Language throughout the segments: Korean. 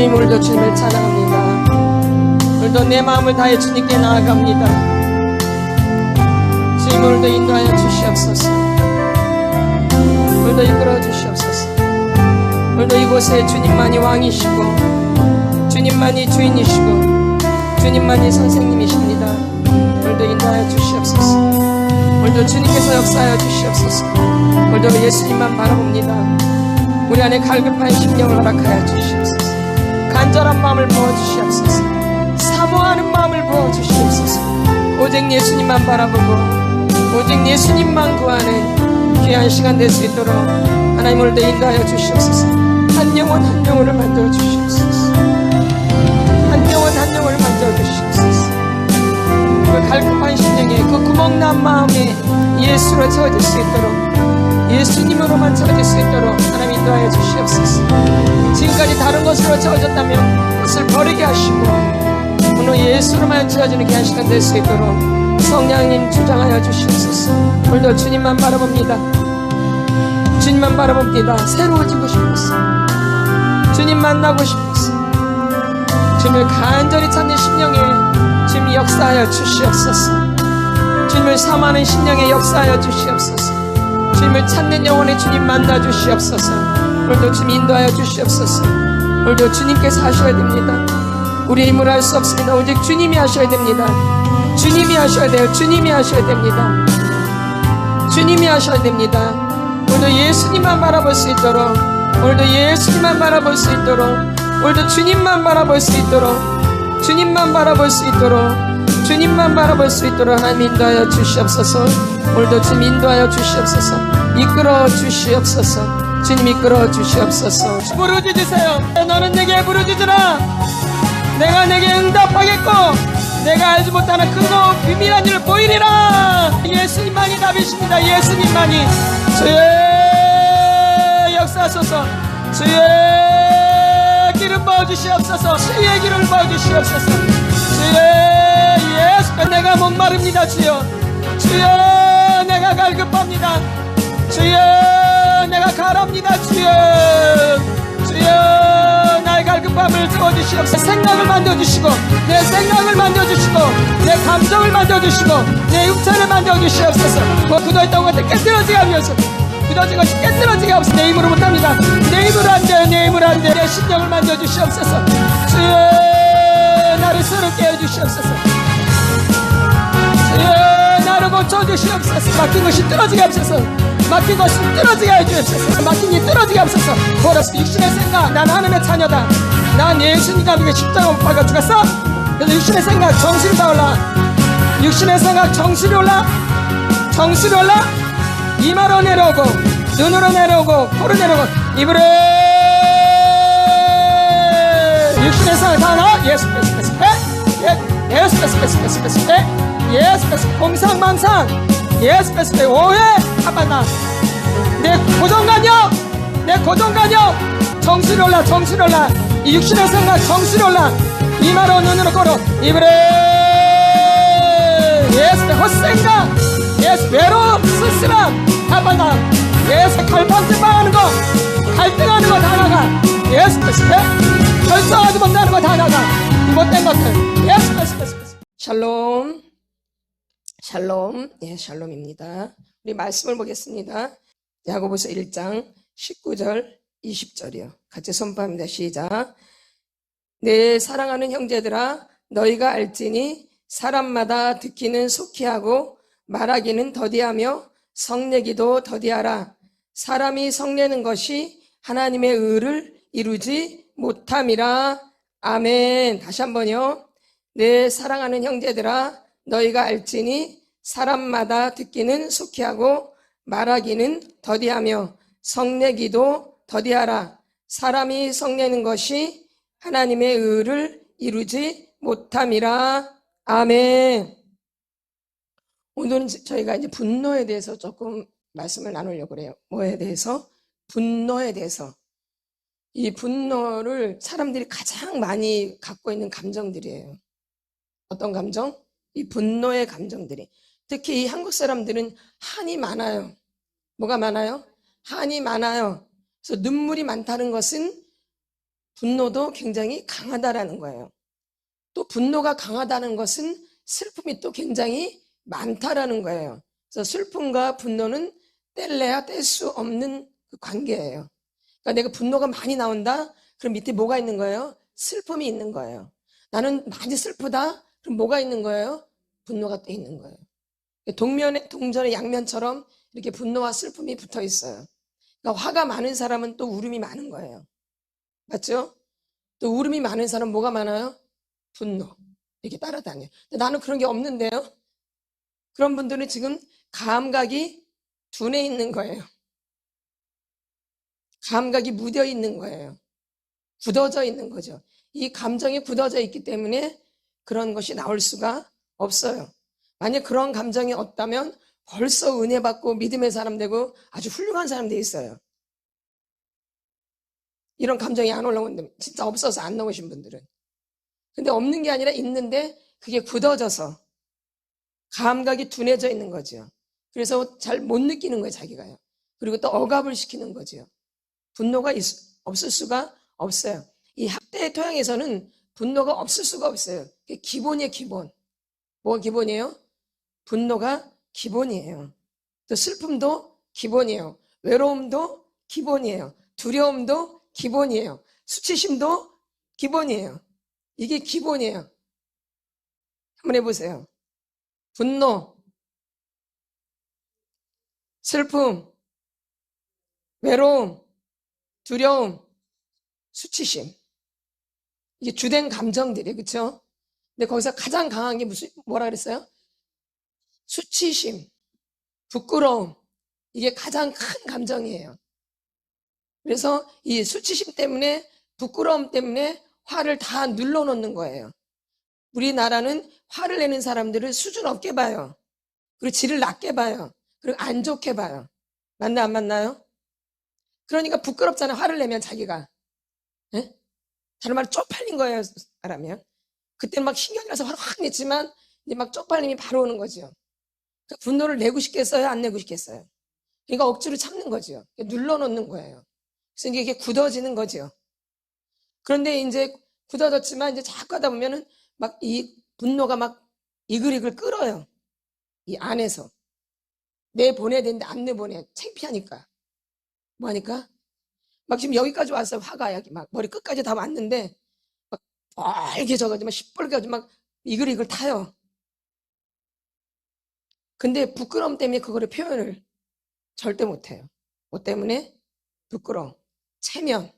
주님, 오늘도 주님을 찬양합니다. 오늘도 내 마음을 다해 주님께 나아갑니다. 주님, 오늘도 인도하여 주시옵소서. 오늘도 이끌어 주시옵소서. 오늘도 이곳에 주님만이 왕이시고 주님만이 주인이시고 주님만이 선생님이십니다. 오늘도 인도하여 주시옵소서. 오늘도 주님께서 역사하여 주시옵소서. 오늘도 예수님만 바라봅니다. 우리 안에 갈급한 심령을 허락하여 주시옵소서. 간절한 마음을 부어주시옵소서. 사모하는 마음을 부어주시옵소서. 오직 예수님만 바라보고 오직 예수님만 구하는 귀한 시간 될 수 있도록 하나님 오늘도 인도하여 주시옵소서. 한 영혼 한 영혼을 만들어 주시옵소서. 한 영혼 한 영혼을 만들어 주시옵소서. 그 갈급한 심령에 그 구멍난 마음에 예수로 채워질 수 있도록 예수님으로만 채워질 수 있도록 하나님 인도하여 주시옵소서. 지금까지 다른 것으로 채워졌다면 그것을 버리게 하시고 오늘 예수로만 채워지는 귀한 시간 될 수 있도록 성령님 주장하여 주시옵소서. 오늘도 주님만 바라봅니다. 주님만 바라봅니다. 새로워지고 싶었어. 주님 만나고 싶었어. 주님을 간절히 찾는 심령에 주님이 역사하여 주시옵소서. 주님을 사모하는 심령에 역사하여 주시옵소서. 주님을 찾는 영혼에 주님 만나 주시옵소서. 오늘도 주님 인도하여 주시옵소서. 오늘도 주님께서 하셔야 됩니다. 우리의 힘으로 할 수 없습니다. 오직 주님이 하셔야 됩니다. 주님이 하셔야 돼요. 주님이 하셔야 됩니다. 주님이 하셔야 됩니다. 오늘도 예수님만 바라볼 수 있도록 오늘도 예수님만 바라볼 수 있도록 오늘도 주님만 바라볼 수 있도록 주님만 바라볼 수 있도록 주님만 바라볼 수 있도록 하나님 인도하여 주시옵소서. 오늘도 주님 인도하여 주시옵소서. 이끌어 주시옵소서. 주님 이끌어 주시옵소서. 부르짖으세요. 너는 내게 부르짖으라. 내가 내게 응답하겠고 내가 알지 못하는 크고 비밀한 일을 보이리라. 예수님만이 답이십니다. 예수님만이. 주의 역사하소서. 주의 기름 부어주시옵소서. 주의 기름을 부어주시옵소서. 주의 예수. 내가 목마릅니다. 주여. 주여 내가 갈급합니다. 주여 내가 가랍니다. 주여. 주여 나의 갈급함을 채워주시옵소서. 생각을 만들어주시고 내 생각을 만들어주시고 내 감정을 만들어주시고 내 육체를 만들어주시옵소서. 굳어있던 것들 깨뜨려지게 하면서 굳어진 것이 깨뜨려지게 하옵소서. 내 힘으로 못합니다. 내 힘으로 안 돼요. 내 힘으로 안 돼요. 내 심령을 만들어주시옵소서. 주여 나를 새롭게 해주시옵소서. 주여 나를 고쳐주시옵소서. 막힌 것이 뚫어지게 하옵소서. 막힌 것이 뚫어지게 해주옵소서. 막힌 이 뚫어지게 하옵소서. 보라스 육신의 생각 난 하나님의 자녀다. 난 예수님과 함께 십자가 못 박아 죽었어. 그래서 육신의 생각 정신이 다 올라. 육신의 생각 정신이 올라. 정신이 올라. 이마로 내려오고 눈으로 내려오고 코로 내려오고 입으로 육신의 생각 다 나와. 예수 예수 공상망상 예수 오해 하반나 내 고정관념 내 고정관념 정신이 올라. 정신이 올라. 이 육신의 생각 정신이 올라. 이마로 눈으로 코로 입으로 예수 헛생각 예수 외로움 쓸쓸함 하반나 예수 갈팡질팡하는 거 갈등하는 거 다 나가. 예수 결정하지 못하는 거 다 나가. 못된 것들 예수 샬롬 샬롬. 예, 샬롬입니다. 우리 말씀을 보겠습니다. 야고보서 1장 19절 20절이요. 같이 선포합니다. 시작. 내 사랑하는 형제들아 너희가 알지니 사람마다 듣기는 속히 하고 말하기는 더디하며 성내기도 더디하라. 사람이 성내는 것이 하나님의 의를 이루지 못함이라. 아멘. 다시 한번요. 내 사랑하는 형제들아 너희가 알지니 사람마다 듣기는 속히 하고 말하기는 더디하며 성내기도 더디하라. 사람이 성내는 것이 하나님의 의를 이루지 못함이라. 아멘. 오늘은 저희가 이제 분노에 대해서 조금 말씀을 나누려고 그래요. 뭐에 대해서? 분노에 대해서. 이 분노를 사람들이 가장 많이 갖고 있는 감정들이에요. 어떤 감정? 이 분노의 감정들이. 특히 이 한국 사람들은 한이 많아요. 뭐가 많아요? 한이 많아요. 그래서 눈물이 많다는 것은 분노도 굉장히 강하다라는 거예요. 또 분노가 강하다는 것은 슬픔이 또 굉장히 많다라는 거예요. 그래서 슬픔과 분노는 뗄래야 뗄 수 없는 그 관계예요. 그러니까 내가 분노가 많이 나온다? 그럼 밑에 뭐가 있는 거예요? 슬픔이 있는 거예요. 나는 많이 슬프다? 그럼 뭐가 있는 거예요? 분노가 또 있는 거예요. 동전의 양면처럼 이렇게 분노와 슬픔이 붙어 있어요. 그러니까 화가 많은 사람은 또 울음이 많은 거예요. 맞죠? 또 울음이 많은 사람은 뭐가 많아요? 분노. 이렇게 따라다녀요. 나는 그런 게 없는데요? 그런 분들은 지금 감각이 둔해 있는 거예요. 감각이 무뎌 있는 거예요. 굳어져 있는 거죠. 이 감정이 굳어져 있기 때문에 그런 것이 나올 수가 없어요. 만약 그런 감정이 없다면 벌써 은혜 받고 믿음의 사람 되고 아주 훌륭한 사람 돼 있어요. 이런 감정이 안 올라오는데 진짜 없어서 안 나오신 분들은. 근데 없는 게 아니라 있는데 그게 굳어져서 감각이 둔해져 있는 거죠. 그래서 잘 못 느끼는 거예요, 자기가요. 그리고 또 억압을 시키는 거죠. 분노가 없을 수가 없어요. 이 학대의 토양에서는 분노가 없을 수가 없어요. 그게 기본이에요, 기본. 뭐가 기본이에요? 분노가 기본이에요. 또 슬픔도 기본이에요. 외로움도 기본이에요. 두려움도 기본이에요. 수치심도 기본이에요. 이게 기본이에요. 한번 해보세요. 분노, 슬픔, 외로움, 두려움, 수치심. 이게 주된 감정들이에요. 그렇죠? 근데 거기서 가장 강한 게 뭐라 그랬어요? 수치심, 부끄러움. 이게 가장 큰 감정이에요. 그래서 이 수치심 때문에, 부끄러움 때문에 화를 다 눌러놓는 거예요. 우리나라는 화를 내는 사람들을 수준 없게 봐요. 그리고 질을 낮게 봐요. 그리고 안 좋게 봐요. 맞나 안 맞나요? 그러니까 부끄럽잖아요. 화를 내면 자기가. 예? 다른 말로 쪽팔린 거예요. 사람이요. 그때는 막 신경이 나서 화를 확 냈지만 이제 막 쪽팔림이 바로 오는 거죠. 그러니까 분노를 내고 싶겠어요? 안 내고 싶겠어요? 그러니까 억지로 참는 거죠. 눌러놓는 거예요. 그래서 이게 굳어지는 거죠. 그런데 이제 굳어졌지만 이제 자꾸 하다 보면은 막 이 분노가 막 이글이글 끓어요. 이 안에서. 내보내야 되는데 안 내보내. 창피하니까. 뭐 하니까? 막 지금 여기까지 왔어요. 화가 여기 막 머리 끝까지 다 왔는데 막 빨개져가지고 막 시뻘개가지고 막 이글이글 타요. 근데 부끄러움 때문에 그거를 표현을 절대 못해요. 뭐 때문에? 부끄러움, 체면.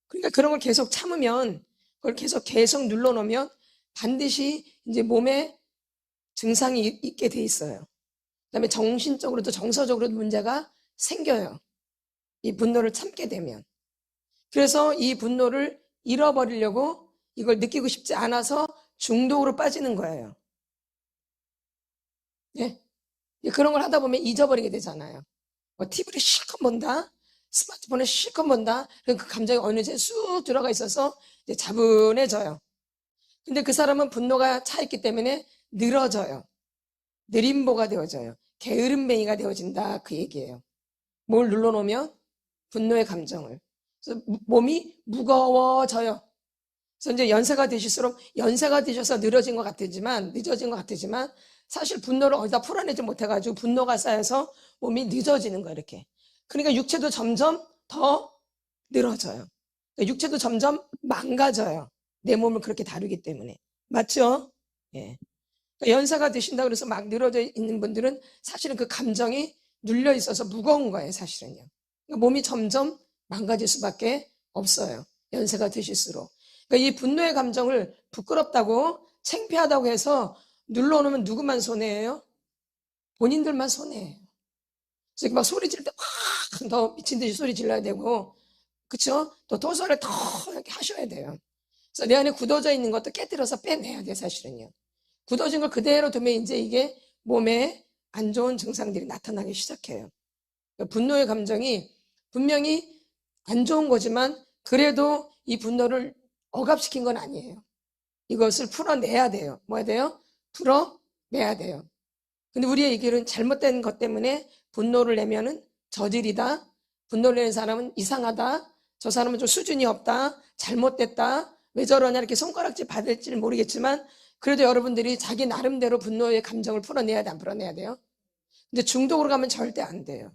그러니까 그런 걸 계속 참으면, 그걸 계속 눌러놓으면 반드시 이제 몸에 증상이 있게 돼 있어요. 그다음에 정신적으로도 정서적으로도 문제가 생겨요. 이 분노를 참게 되면. 그래서 이 분노를 잃어버리려고 이걸 느끼고 싶지 않아서 중독으로 빠지는 거예요. 네? 그런 걸 하다 보면 잊어버리게 되잖아요. 뭐 TV를 실컷 본다, 스마트폰을 실컷 본다, 그 감정이 어느 정도 쑥 들어가 있어서 이제 차분해져요. 근데 그 사람은 분노가 차 있기 때문에 늘어져요. 느림보가 되어져요. 게으름뱅이가 되어진다, 그 얘기예요. 뭘 눌러놓으면? 분노의 감정을. 그래서 몸이 무거워져요. 그래서 이제 연세가 되실수록 연세가 되셔서 늦어진 것 같지만 사실 분노를 어디다 풀어내지 못해가지고 분노가 쌓여서 몸이 늦어지는 거예요, 이렇게. 그러니까 육체도 점점 더 늘어져요. 그러니까 육체도 점점 망가져요. 내 몸을 그렇게 다루기 때문에. 맞죠? 예. 그러니까 연세가 드신다고 해서 막 늘어져 있는 분들은 사실은 그 감정이 눌려 있어서 무거운 거예요, 사실은요. 그러니까 몸이 점점 망가질 수밖에 없어요. 연세가 드실수록. 그러니까 이 분노의 감정을 부끄럽다고 창피하다고 해서 눌러놓으면 누구만 손해예요? 본인들만 손해예요. 그래서 막 소리 지를 때 확 더 미친 듯이 소리 질러야 되고, 그쵸? 또 도서를 더 이렇게 하셔야 돼요. 그래서 내 안에 굳어져 있는 것도 깨뜨려서 빼내야 돼, 사실은요. 굳어진 걸 그대로 두면 이제 이게 몸에 안 좋은 증상들이 나타나기 시작해요. 그러니까 분노의 감정이 분명히 안 좋은 거지만 그래도 이 분노를 억압시킨 건 아니에요. 이것을 풀어내야 돼요. 뭐 해야 돼요? 풀어내야 돼요. 근데 우리의 이 길은 잘못된 것 때문에 분노를 내면은 저질이다. 분노를 내는 사람은 이상하다. 저 사람은 좀 수준이 없다, 잘못됐다, 왜 저러냐 이렇게 손가락질 받을지는 모르겠지만 그래도 여러분들이 자기 나름대로 분노의 감정을 풀어내야 돼, 안 풀어내야 돼요? 근데 중독으로 가면 절대 안 돼요.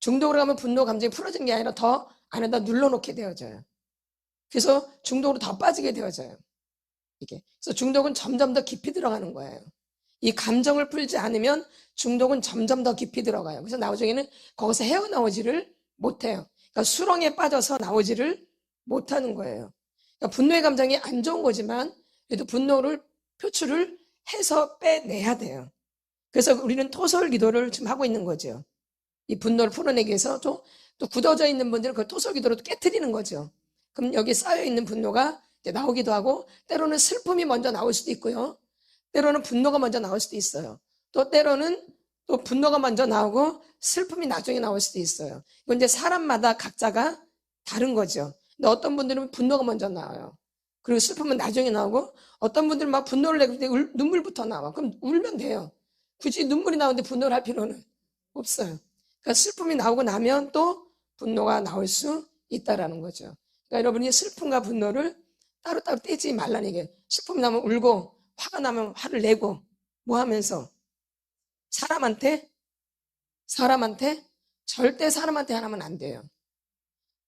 중독으로 가면 분노 감정이 풀어지는 게 아니라 더 안에다 눌러놓게 되어져요. 그래서 중독으로 더 빠지게 되어져요. 이게. 그래서 중독은 점점 더 깊이 들어가는 거예요. 이 감정을 풀지 않으면 중독은 점점 더 깊이 들어가요. 그래서 나중에는 거기서 헤어나오지를 못해요. 그러니까 수렁에 빠져서 나오지를 못하는 거예요. 그러니까 분노의 감정이 안 좋은 거지만 그래도 분노를 표출을 해서 빼내야 돼요. 그래서 우리는 토설 기도를 지금 하고 있는 거죠. 이 분노를 풀어내기 위해서 또 굳어져 있는 분들은 그 토설 기도로 깨트리는 거죠. 그럼 여기 쌓여있는 분노가 이제 나오기도 하고 때로는 슬픔이 먼저 나올 수도 있고요. 때로는 분노가 먼저 나올 수도 있어요. 또 때로는 또 분노가 먼저 나오고 슬픔이 나중에 나올 수도 있어요. 이건 이제 사람마다 각자가 다른 거죠. 근데 어떤 분들은 분노가 먼저 나와요. 그리고 슬픔은 나중에 나오고 어떤 분들은 막 분노를 내고 눈물부터 나와. 그럼 울면 돼요. 굳이 눈물이 나오는데 분노를 할 필요는 없어요. 그러니까 슬픔이 나오고 나면 또 분노가 나올 수 있다라는 거죠. 그러니까 여러분이 슬픔과 분노를 따로따로 떼지 말라는 얘기예요. 슬픔이 나면 울고 화가 나면 화를 내고 뭐 하면서 사람한테 절대 사람한테 하면 안 돼요.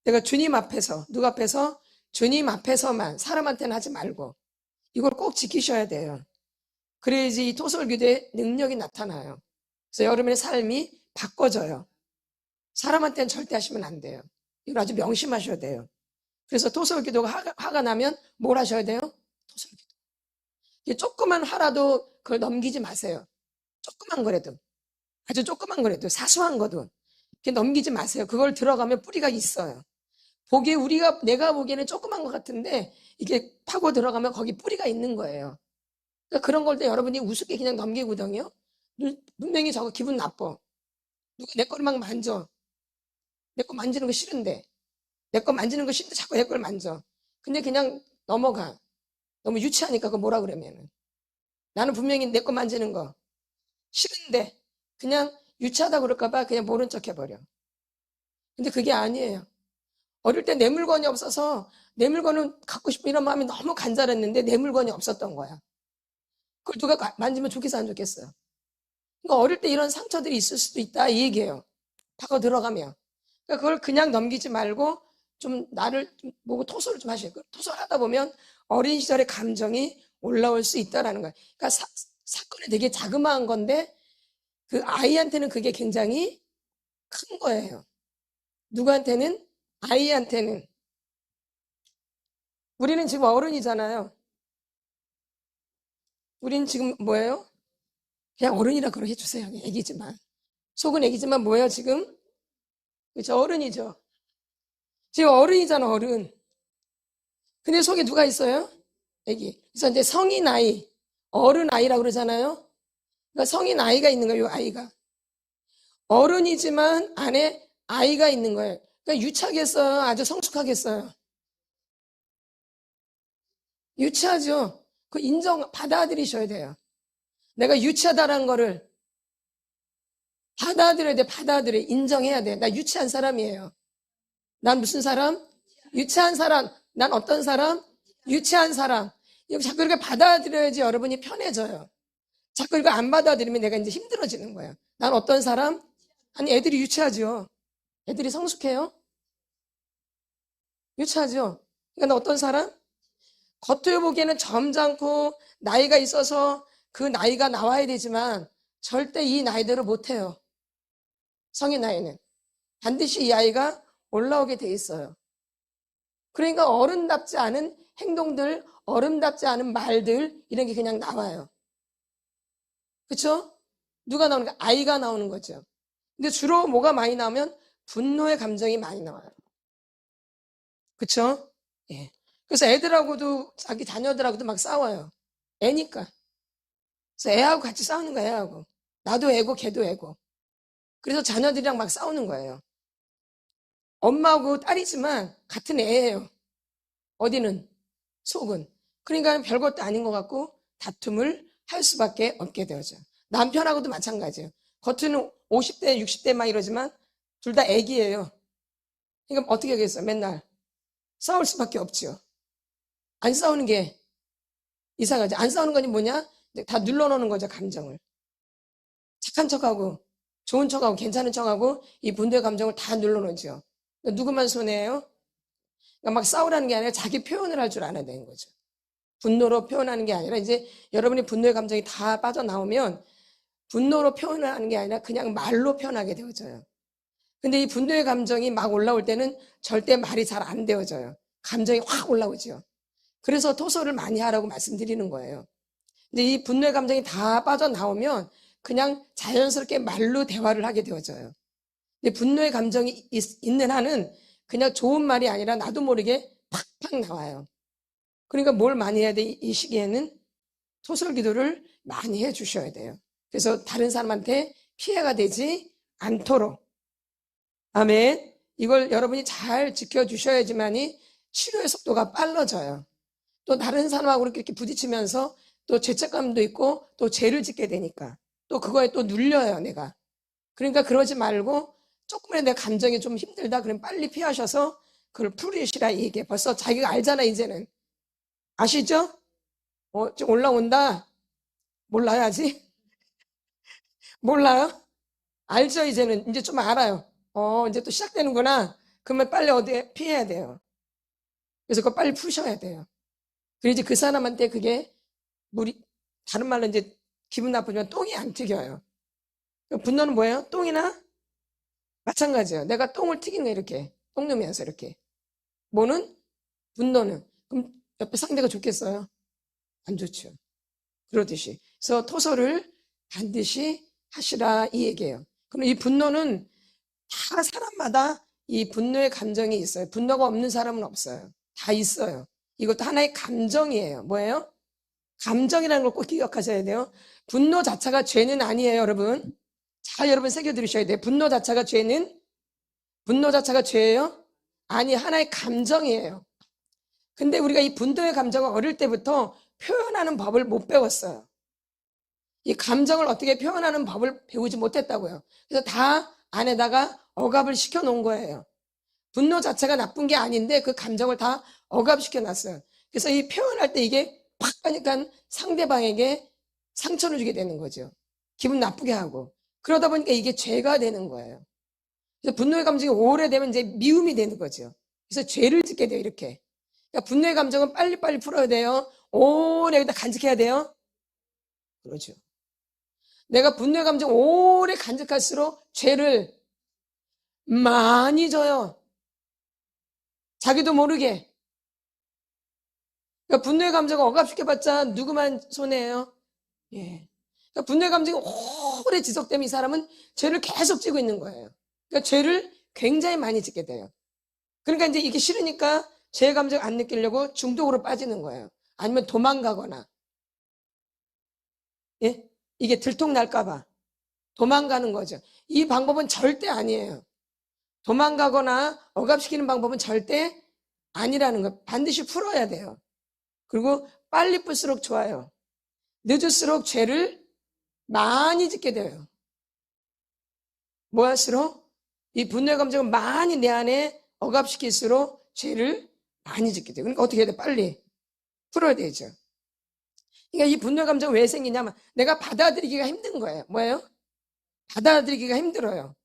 내가 주님 앞에서 누구 앞에서 주님 앞에서만 사람한테는 하지 말고 이걸 꼭 지키셔야 돼요. 그래야지 이 토설기도의 능력이 나타나요. 그래서 여러분의 삶이 바꿔져요. 사람한테는 절대 하시면 안 돼요. 이걸 아주 명심하셔야 돼요. 그래서 토설기도가 화가 나면 뭘 하셔야 돼요? 토설기도. 조그만 화라도 그걸 넘기지 마세요. 조그만 거라도. 아주 조그만 거라도. 사소한 거도. 넘기지 마세요. 그걸 들어가면 뿌리가 있어요. 내가 보기에는 조그만 것 같은데 이게 파고 들어가면 거기 뿌리가 있는 거예요. 그러니까 그런 걸 때 여러분이 우습게 그냥 넘기거든요. 분명히 저거 기분 나빠. 누가 내 거를 막 만져. 내 거 만지는 거 싫은데. 내 거 만지는 거 싫은데 자꾸 내 걸 만져. 근데 그냥 넘어가. 너무 유치하니까 그거 뭐라 그러면은. 나는 분명히 내 거 만지는 거 싫은데 그냥 유치하다 그럴까봐 그냥 모른 척 해버려. 근데 그게 아니에요. 어릴 때 내 물건이 없어서 내 물건은 갖고 싶은 이런 마음이 너무 간절했는데 내 물건이 없었던 거야. 그걸 누가 만지면 좋겠어 안 좋겠어요? 그러니까 어릴 때 이런 상처들이 있을 수도 있다 이 얘기예요. 파고 들어가면. 그러니까 그걸 그냥 넘기지 말고 좀 나를 보고 토설을 좀 하셔야 돼요. 토설하다 보면 어린 시절의 감정이 올라올 수 있다라는 거예요. 그러니까 사건이 되게 자그마한 건데 그 아이한테는 그게 굉장히 큰 거예요. 누구한테는? 아이한테는. 우리는 지금 어른이잖아요. 우리는 지금 뭐예요? 그냥 어른이라 그러 해주세요. 애기지만. 속은 애기지만 뭐예요 지금? 그렇죠? 어른이죠. 지금 어른이잖아 어른. 근데 속에 누가 있어요? 애기. 그래서 이제 성인 아이, 어른 아이라고 그러잖아요. 그러니까 성인 아이가 있는 거예요. 아이가. 어른이지만 안에 아이가 있는 거예요. 그러니까 유치하겠어요? 아주 성숙하겠어요? 유치하죠. 그 받아들이셔야 돼요. 내가 유치하다는 거를 받아들여야 돼. 인정해야 돼. 나 유치한 사람이에요. 난 무슨 사람? 유치한 사람. 난 어떤 사람? 유치한 사람. 이거 자꾸 이렇게 받아들여야지 여러분이 편해져요. 자꾸 이거 안 받아들이면 내가 이제 힘들어지는 거예요. 난 어떤 사람? 아니 애들이 유치하죠. 애들이 성숙해요? 유치하죠. 그러니까 나 어떤 사람? 겉으로 보기에는 점잖고 나이가 있어서 그 나이가 나와야 되지만 절대 이 나이대로 못해요. 성인 나이는. 반드시 이 아이가 올라오게 돼 있어요. 그러니까 어른답지 않은 행동들, 어른답지 않은 말들 이런 게 그냥 나와요. 그렇죠? 누가 나오는 거? 아이가 나오는 거죠. 근데 주로 뭐가 많이 나오면 분노의 감정이 많이 나와요. 그렇죠? 예. 그래서 애들하고도 자기 자녀들하고도 막 싸워요. 애니까. 그래서 애하고 같이 싸우는 거예요. 애하고. 나도 애고 걔도 애고. 그래서 자녀들이랑 막 싸우는 거예요. 엄마하고 딸이지만 같은 애예요. 어디는? 속은. 그러니까 별것도 아닌 것 같고 다툼을 할 수밖에 없게 되어져. 남편하고도 마찬가지예요. 겉으로는 50대, 60대 막 이러지만 둘 다 애기예요. 그러니까 어떻게 하겠어요? 맨날 싸울 수밖에 없죠. 안 싸우는 게 이상하지. 안 싸우는 건 뭐냐? 다 눌러놓는 거죠, 감정을. 착한 척하고 좋은 척하고 괜찮은 척하고 이 분노의 감정을 다 눌러놓죠. 누구만 손해예요? 그러니까 막 싸우라는 게 아니라 자기 표현을 할 줄 알아야 되는 거죠. 분노로 표현하는 게 아니라 이제 여러분이 분노의 감정이 다 빠져나오면 분노로 표현을 하는 게 아니라 그냥 말로 표현하게 되어져요. 근데 이 분노의 감정이 막 올라올 때는 절대 말이 잘 안 되어져요. 감정이 확 올라오죠. 그래서 토설을 많이 하라고 말씀드리는 거예요. 근데 이 분노의 감정이 다 빠져나오면 그냥 자연스럽게 말로 대화를 하게 되어져요. 근데 분노의 감정이 있는 한은 그냥 좋은 말이 아니라 나도 모르게 팍팍 나와요. 그러니까 뭘 많이 해야 돼? 이 시기에는 토설 기도를 많이 해 주셔야 돼요. 그래서 다른 사람한테 피해가 되지 않도록. 아멘. 이걸 여러분이 잘 지켜주셔야지만이 치료의 속도가 빨라져요. 또 다른 사람하고 이렇게 부딪히면서 또 죄책감도 있고 또 죄를 짓게 되니까 또 그거에 또 눌려요, 내가. 그러니까 그러지 말고 조금이라도 내 감정이 좀 힘들다 그러면 빨리 피하셔서 그걸 풀으시라 얘기해. 벌써 자기가 알잖아, 이제는. 아시죠? 좀 올라온다? 몰라요, 아직? 몰라요? 알죠, 이제는. 이제 좀 알아요. 이제 또 시작되는구나. 그러면 빨리 어디에 피해야 돼요. 그래서 그거 빨리 푸셔야 돼요. 그래야지 그 사람한테 그게 다른 말로 이제 기분 나쁘지만 똥이 안 튀겨요. 분노는 뭐예요? 똥이나? 마찬가지예요. 내가 똥을 튀기는 거 이렇게. 똥 누면서 이렇게. 뭐는? 분노는. 그럼 옆에 상대가 좋겠어요? 안 좋죠. 그러듯이. 그래서 토설을 반드시 하시라 이 얘기예요. 그럼 이 분노는 다 사람마다 이 분노의 감정이 있어요. 분노가 없는 사람은 없어요. 다 있어요. 이것도 하나의 감정이에요. 뭐예요? 감정이라는 걸 꼭 기억하셔야 돼요. 분노 자체가 죄는 아니에요, 여러분. 자, 여러분 새겨 들으셔야 돼요. 분노 자체가 죄예요? 아니, 하나의 감정이에요. 근데 우리가 이 분노의 감정을 어릴 때부터 표현하는 법을 못 배웠어요. 이 감정을 어떻게 표현하는 법을 배우지 못했다고요. 그래서 다 안에다가 억압을 시켜 놓은 거예요. 분노 자체가 나쁜 게 아닌데 그 감정을 다 억압시켜 놨어요. 그래서 이 표현할 때 이게 팍 하니까 상대방에게 상처를 주게 되는 거죠. 기분 나쁘게 하고. 그러다 보니까 이게 죄가 되는 거예요. 그래서 분노의 감정이 오래되면 이제 미움이 되는 거죠. 그래서 죄를 짓게 돼요, 이렇게. 그러니까 분노의 감정은 빨리빨리 풀어야 돼요. 오래 여기다 간직해야 돼요. 그렇죠. 내가 분노의 감정 오래 간직할수록 죄를 많이 져요. 자기도 모르게. 그러니까 분노의 감정을 억압시켜봤자 누구만 손해예요? 예. 그러니까 분노의 감정이 오래 지속되면 이 사람은 죄를 계속 지고 있는 거예요. 그러니까 죄를 굉장히 많이 짓게 돼요. 그러니까 이제 이게 싫으니까 죄의 감정 안 느끼려고 중독으로 빠지는 거예요. 아니면 도망가거나. 예? 이게 들통날까봐 도망가는 거죠. 이 방법은 절대 아니에요. 도망가거나 억압시키는 방법은 절대 아니라는 거 반드시 풀어야 돼요. 그리고 빨리 풀수록 좋아요. 늦을수록 죄를 많이 짓게 돼요. 뭐 할수록? 이 분노의 감정을 많이 내 안에 억압시킬수록 죄를 많이 짓게 돼요. 그러니까 어떻게 해야 돼? 빨리 풀어야 되죠. 그러니까 이 분노의 감정이 왜 생기냐면 내가 받아들이기가 힘든 거예요. 뭐예요? 받아들이기가 힘들어요.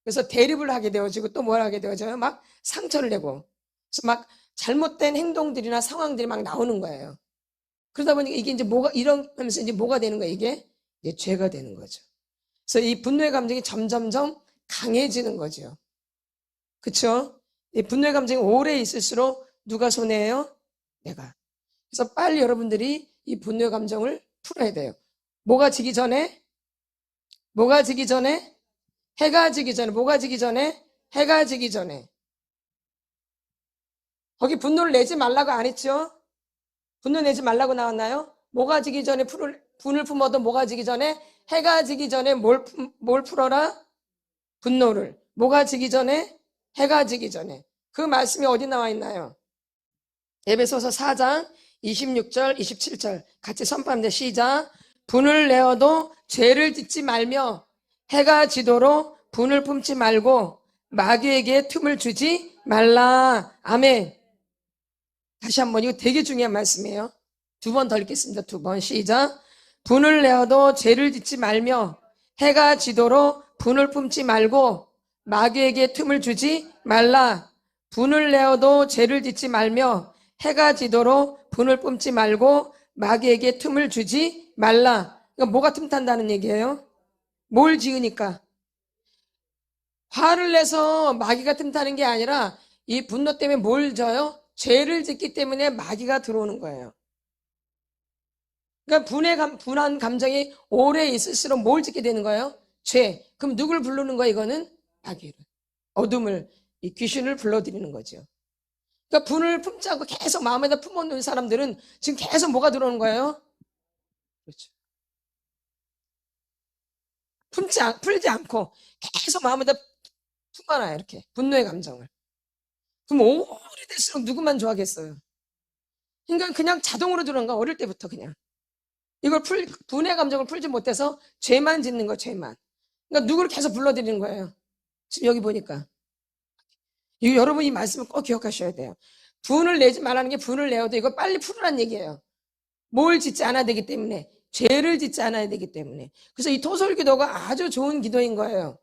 그래서 대립을 하게 되어지고 또 뭘 하게 되어져요? 막 상처를 내고. 그래서 막 잘못된 행동들이나 상황들이 막 나오는 거예요. 그러다 보니까 이게 이제 이러면서 이제 뭐가 되는 거예요? 이게 이제 죄가 되는 거죠. 그래서 이 분노의 감정이 점점점 강해지는 거죠. 그쵸? 이 분노의 감정이 오래 있을수록 누가 손해예요? 내가. 그래서 빨리 여러분들이 이 분노의 감정을 풀어야 돼요. 뭐가 지기 전에? 해가 지기 전에. 뭐가 지기 전에? 해가 지기 전에. 거기 분노를 내지 말라고 안 했죠? 분노 내지 말라고 나왔나요? 뭐가 지기 전에 분을 품어도 뭐가 지기 전에? 해가 지기 전에 뭘 풀어라? 분노를. 뭐가 지기 전에? 해가 지기 전에. 그 말씀이 어디 나와 있나요? 에베소서 4장 26절 27절 같이 선포합니다. 시작. 분을 내어도 죄를 짓지 말며 해가 지도록 분을 품지 말고 마귀에게 틈을 주지 말라. 아멘. 다시 한번, 이거 되게 중요한 말씀이에요. 두 번 더 읽겠습니다. 두 번. 시작. 분을 내어도 죄를 짓지 말며 해가 지도록 분을 품지 말고 마귀에게 틈을 주지 말라. 분을 내어도 죄를 짓지 말며 해가 지도록 분을 품지 말고 마귀에게 틈을 주지 말라. 그러니까 뭐가 틈탄다는 얘기예요? 뭘 지으니까? 화를 내서 마귀가 틈타는 게 아니라 이 분노 때문에 뭘 져요? 죄를 짓기 때문에 마귀가 들어오는 거예요. 그러니까 분한 감정이 오래 있을수록 뭘 짓게 되는 거예요? 죄. 그럼 누굴 부르는 거예요? 이거는 마귀를. 어둠을, 이 귀신을 불러들이는 거죠. 그러니까 분을 품지 않고 계속 마음에다 품어놓은 사람들은 지금 계속 뭐가 들어오는 거예요? 그렇죠. 풀지 않고 계속 마음에다 품어놔요. 이렇게. 분노의 감정을. 그럼 오래될수록 누구만 좋아하겠어요? 그러니까 그냥 자동으로 들어오는 거야. 어릴 때부터 그냥. 이걸 분의 감정을 풀지 못해서 죄만 짓는 거예요. 죄만. 그러니까 누구를 계속 불러들이는 거예요. 지금 여기 보니까. 여러분 이 말씀을 꼭 기억하셔야 돼요. 분을 내지 말라는 게 분을 내어도 이거 빨리 풀으란 얘기예요. 뭘 짓지 않아야 되기 때문에. 죄를 짓지 않아야 되기 때문에. 그래서 이 토솔 기도가 아주 좋은 기도인 거예요.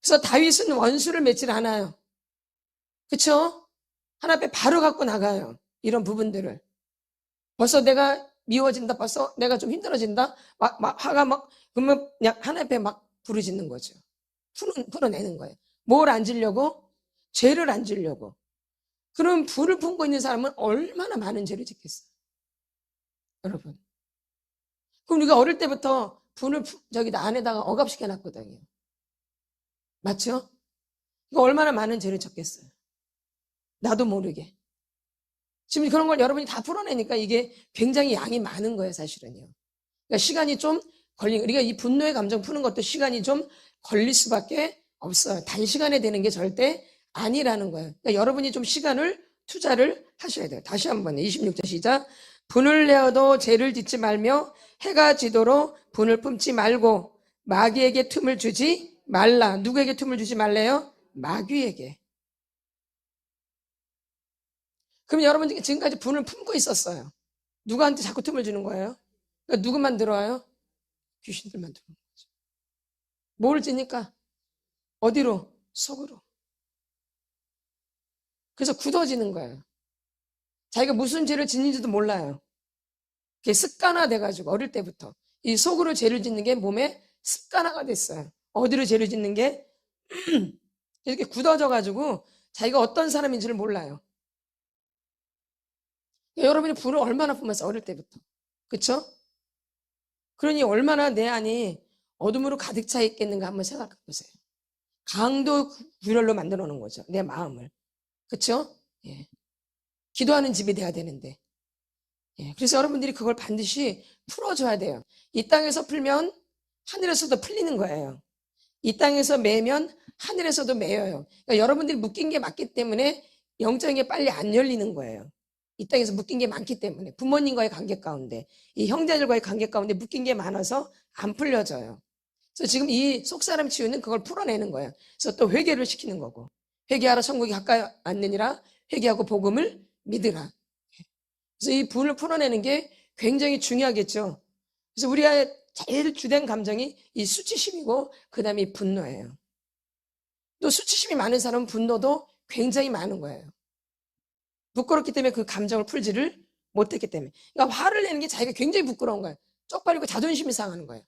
그래서 다윗은 원수를 맺질 않아요. 그쵸? 하나 앞에 바로 갖고 나가요. 이런 부분들을. 벌써 내가 미워진다. 벌써 내가 좀 힘들어진다. 화가 그러면 그냥 하나 앞에 막 부르짖는 거죠. 풀어내는 거예요. 뭘 안 지려고? 죄를 안 지려고. 그럼 불을 품고 있는 사람은 얼마나 많은 죄를 짓겠어요? 여러분. 그럼 우리가 어릴 때부터 불을 안에다가 억압시켜 놨거든요. 맞죠? 이거 얼마나 많은 죄를 졌겠어요? 나도 모르게. 지금 그런 걸 여러분이 다 풀어내니까 이게 굉장히 양이 많은 거예요, 사실은요. 그러니까 시간이 좀 우리가 이 분노의 감정 푸는 것도 시간이 좀 걸릴 수밖에 없어요. 단시간에 되는 게 절대 아니라는 거예요. 그러니까 여러분이 좀 시간을 투자를 하셔야 돼요. 다시 한번 26절 시작. 분을 내어도 죄를 짓지 말며 해가 지도록 분을 품지 말고 마귀에게 틈을 주지 말라. 누구에게 틈을 주지 말래요? 마귀에게. 그럼 여러분 지금까지 분을 품고 있었어요. 누구한테 자꾸 틈을 주는 거예요? 그러니까 누구만 들어와요? 귀신들만 들어오는 거죠. 뭘 지니까? 어디로? 속으로. 그래서 굳어지는 거예요. 자기가 무슨 죄를 짓는지도 몰라요. 그게 습관화 돼가지고 어릴 때부터 이 속으로 죄를 짓는 게 몸에 습관화가 됐어요. 어디로 죄를 짓는 게 이렇게 굳어져가지고 자기가 어떤 사람인지를 몰라요. 여러분이 불을 얼마나 품었어요? 어릴 때부터. 그쵸? 그러니 얼마나 내 안이 어둠으로 가득 차 있겠는가 한번 생각해 보세요. 강도 굴혈로 만들어 놓은 거죠. 내 마음을. 그쵸? 예. 기도하는 집이 돼야 되는데. 예. 그래서 여러분들이 그걸 반드시 풀어줘야 돼요. 이 땅에서 풀면 하늘에서도 풀리는 거예요. 이 땅에서 매면 하늘에서도 매여요. 그러니까 여러분들이 묶인 게 맞기 때문에 영적인 게 빨리 안 열리는 거예요. 이 땅에서 묶인 게 많기 때문에 부모님과의 관계 가운데 이 형제들과의 관계 가운데 묶인 게 많아서 안 풀려져요. 그래서 지금 이 속사람 치유는 그걸 풀어내는 거예요. 그래서 또 회개를 시키는 거고 회개하라 천국이 가까이 왔느니라 회개하고 복음을 믿으라. 그래서 이 분을 풀어내는 게 굉장히 중요하겠죠. 그래서 우리의 제일 주된 감정이 이 수치심이고 그 다음에 이 분노예요. 또 수치심이 많은 사람은 분노도 굉장히 많은 거예요. 부끄럽기 때문에 그 감정을 풀지를 못했기 때문에. 그러니까 화를 내는 게 자기가 굉장히 부끄러운 거예요. 쪽팔리고 자존심이 상하는 거예요.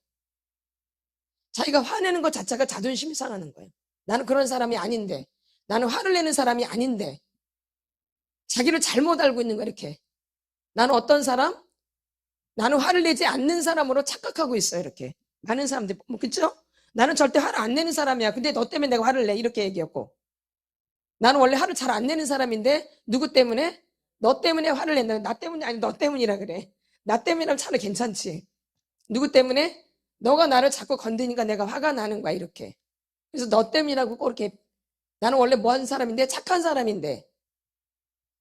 자기가 화내는 것 자체가 자존심이 상하는 거예요. 나는 그런 사람이 아닌데, 나는 화를 내는 사람이 아닌데, 자기를 잘못 알고 있는 거야, 이렇게. 나는 어떤 사람? 나는 화를 내지 않는 사람으로 착각하고 있어요, 이렇게. 많은 사람들, 그쵸? 나는 절대 화를 안 내는 사람이야. 근데 너 때문에 내가 화를 내. 이렇게 얘기했고. 나는 원래 화를 잘 안 내는 사람인데, 누구 때문에? 너 때문에 화를 낸다. 나 때문이 아니, 너 때문이라 그래. 나 때문이라면 차라리 괜찮지. 누구 때문에? 너가 나를 자꾸 건드니까 내가 화가 나는 거야, 이렇게. 그래서 너 때문이라고 꼭 이렇게. 나는 원래 뭐 하는 사람인데? 착한 사람인데.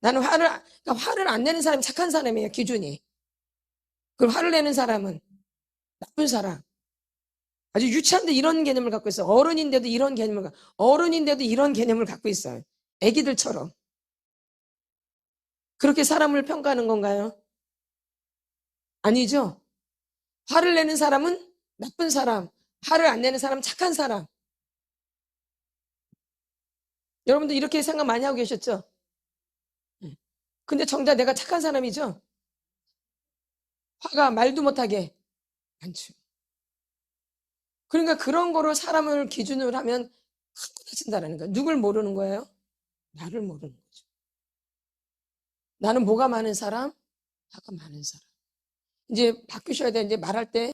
나는 그러니까 화를 안 내는 사람이 착한 사람이에요, 기준이. 그럼 화를 내는 사람은 나쁜 사람. 아주 유치한데 이런 개념을 갖고 있어요. 어른인데도 이런 개념을 갖고 있어요. 애기들처럼. 그렇게 사람을 평가하는 건가요? 아니죠. 화를 내는 사람은 나쁜 사람, 화를 안 내는 사람은 착한 사람. 여러분들 이렇게 생각 많이 하고 계셨죠? 근데 정작 내가 착한 사람이죠? 화가 말도 못하게 많죠. 그러니까 그런 거로 사람을 기준으로 하면 크고 다친다라는 거예요. 누굴 모르는 거예요? 나를 모르는 거죠. 나는 뭐가 많은 사람? 화가 많은 사람. 이제 바뀌셔야 돼요. 이제 말할 때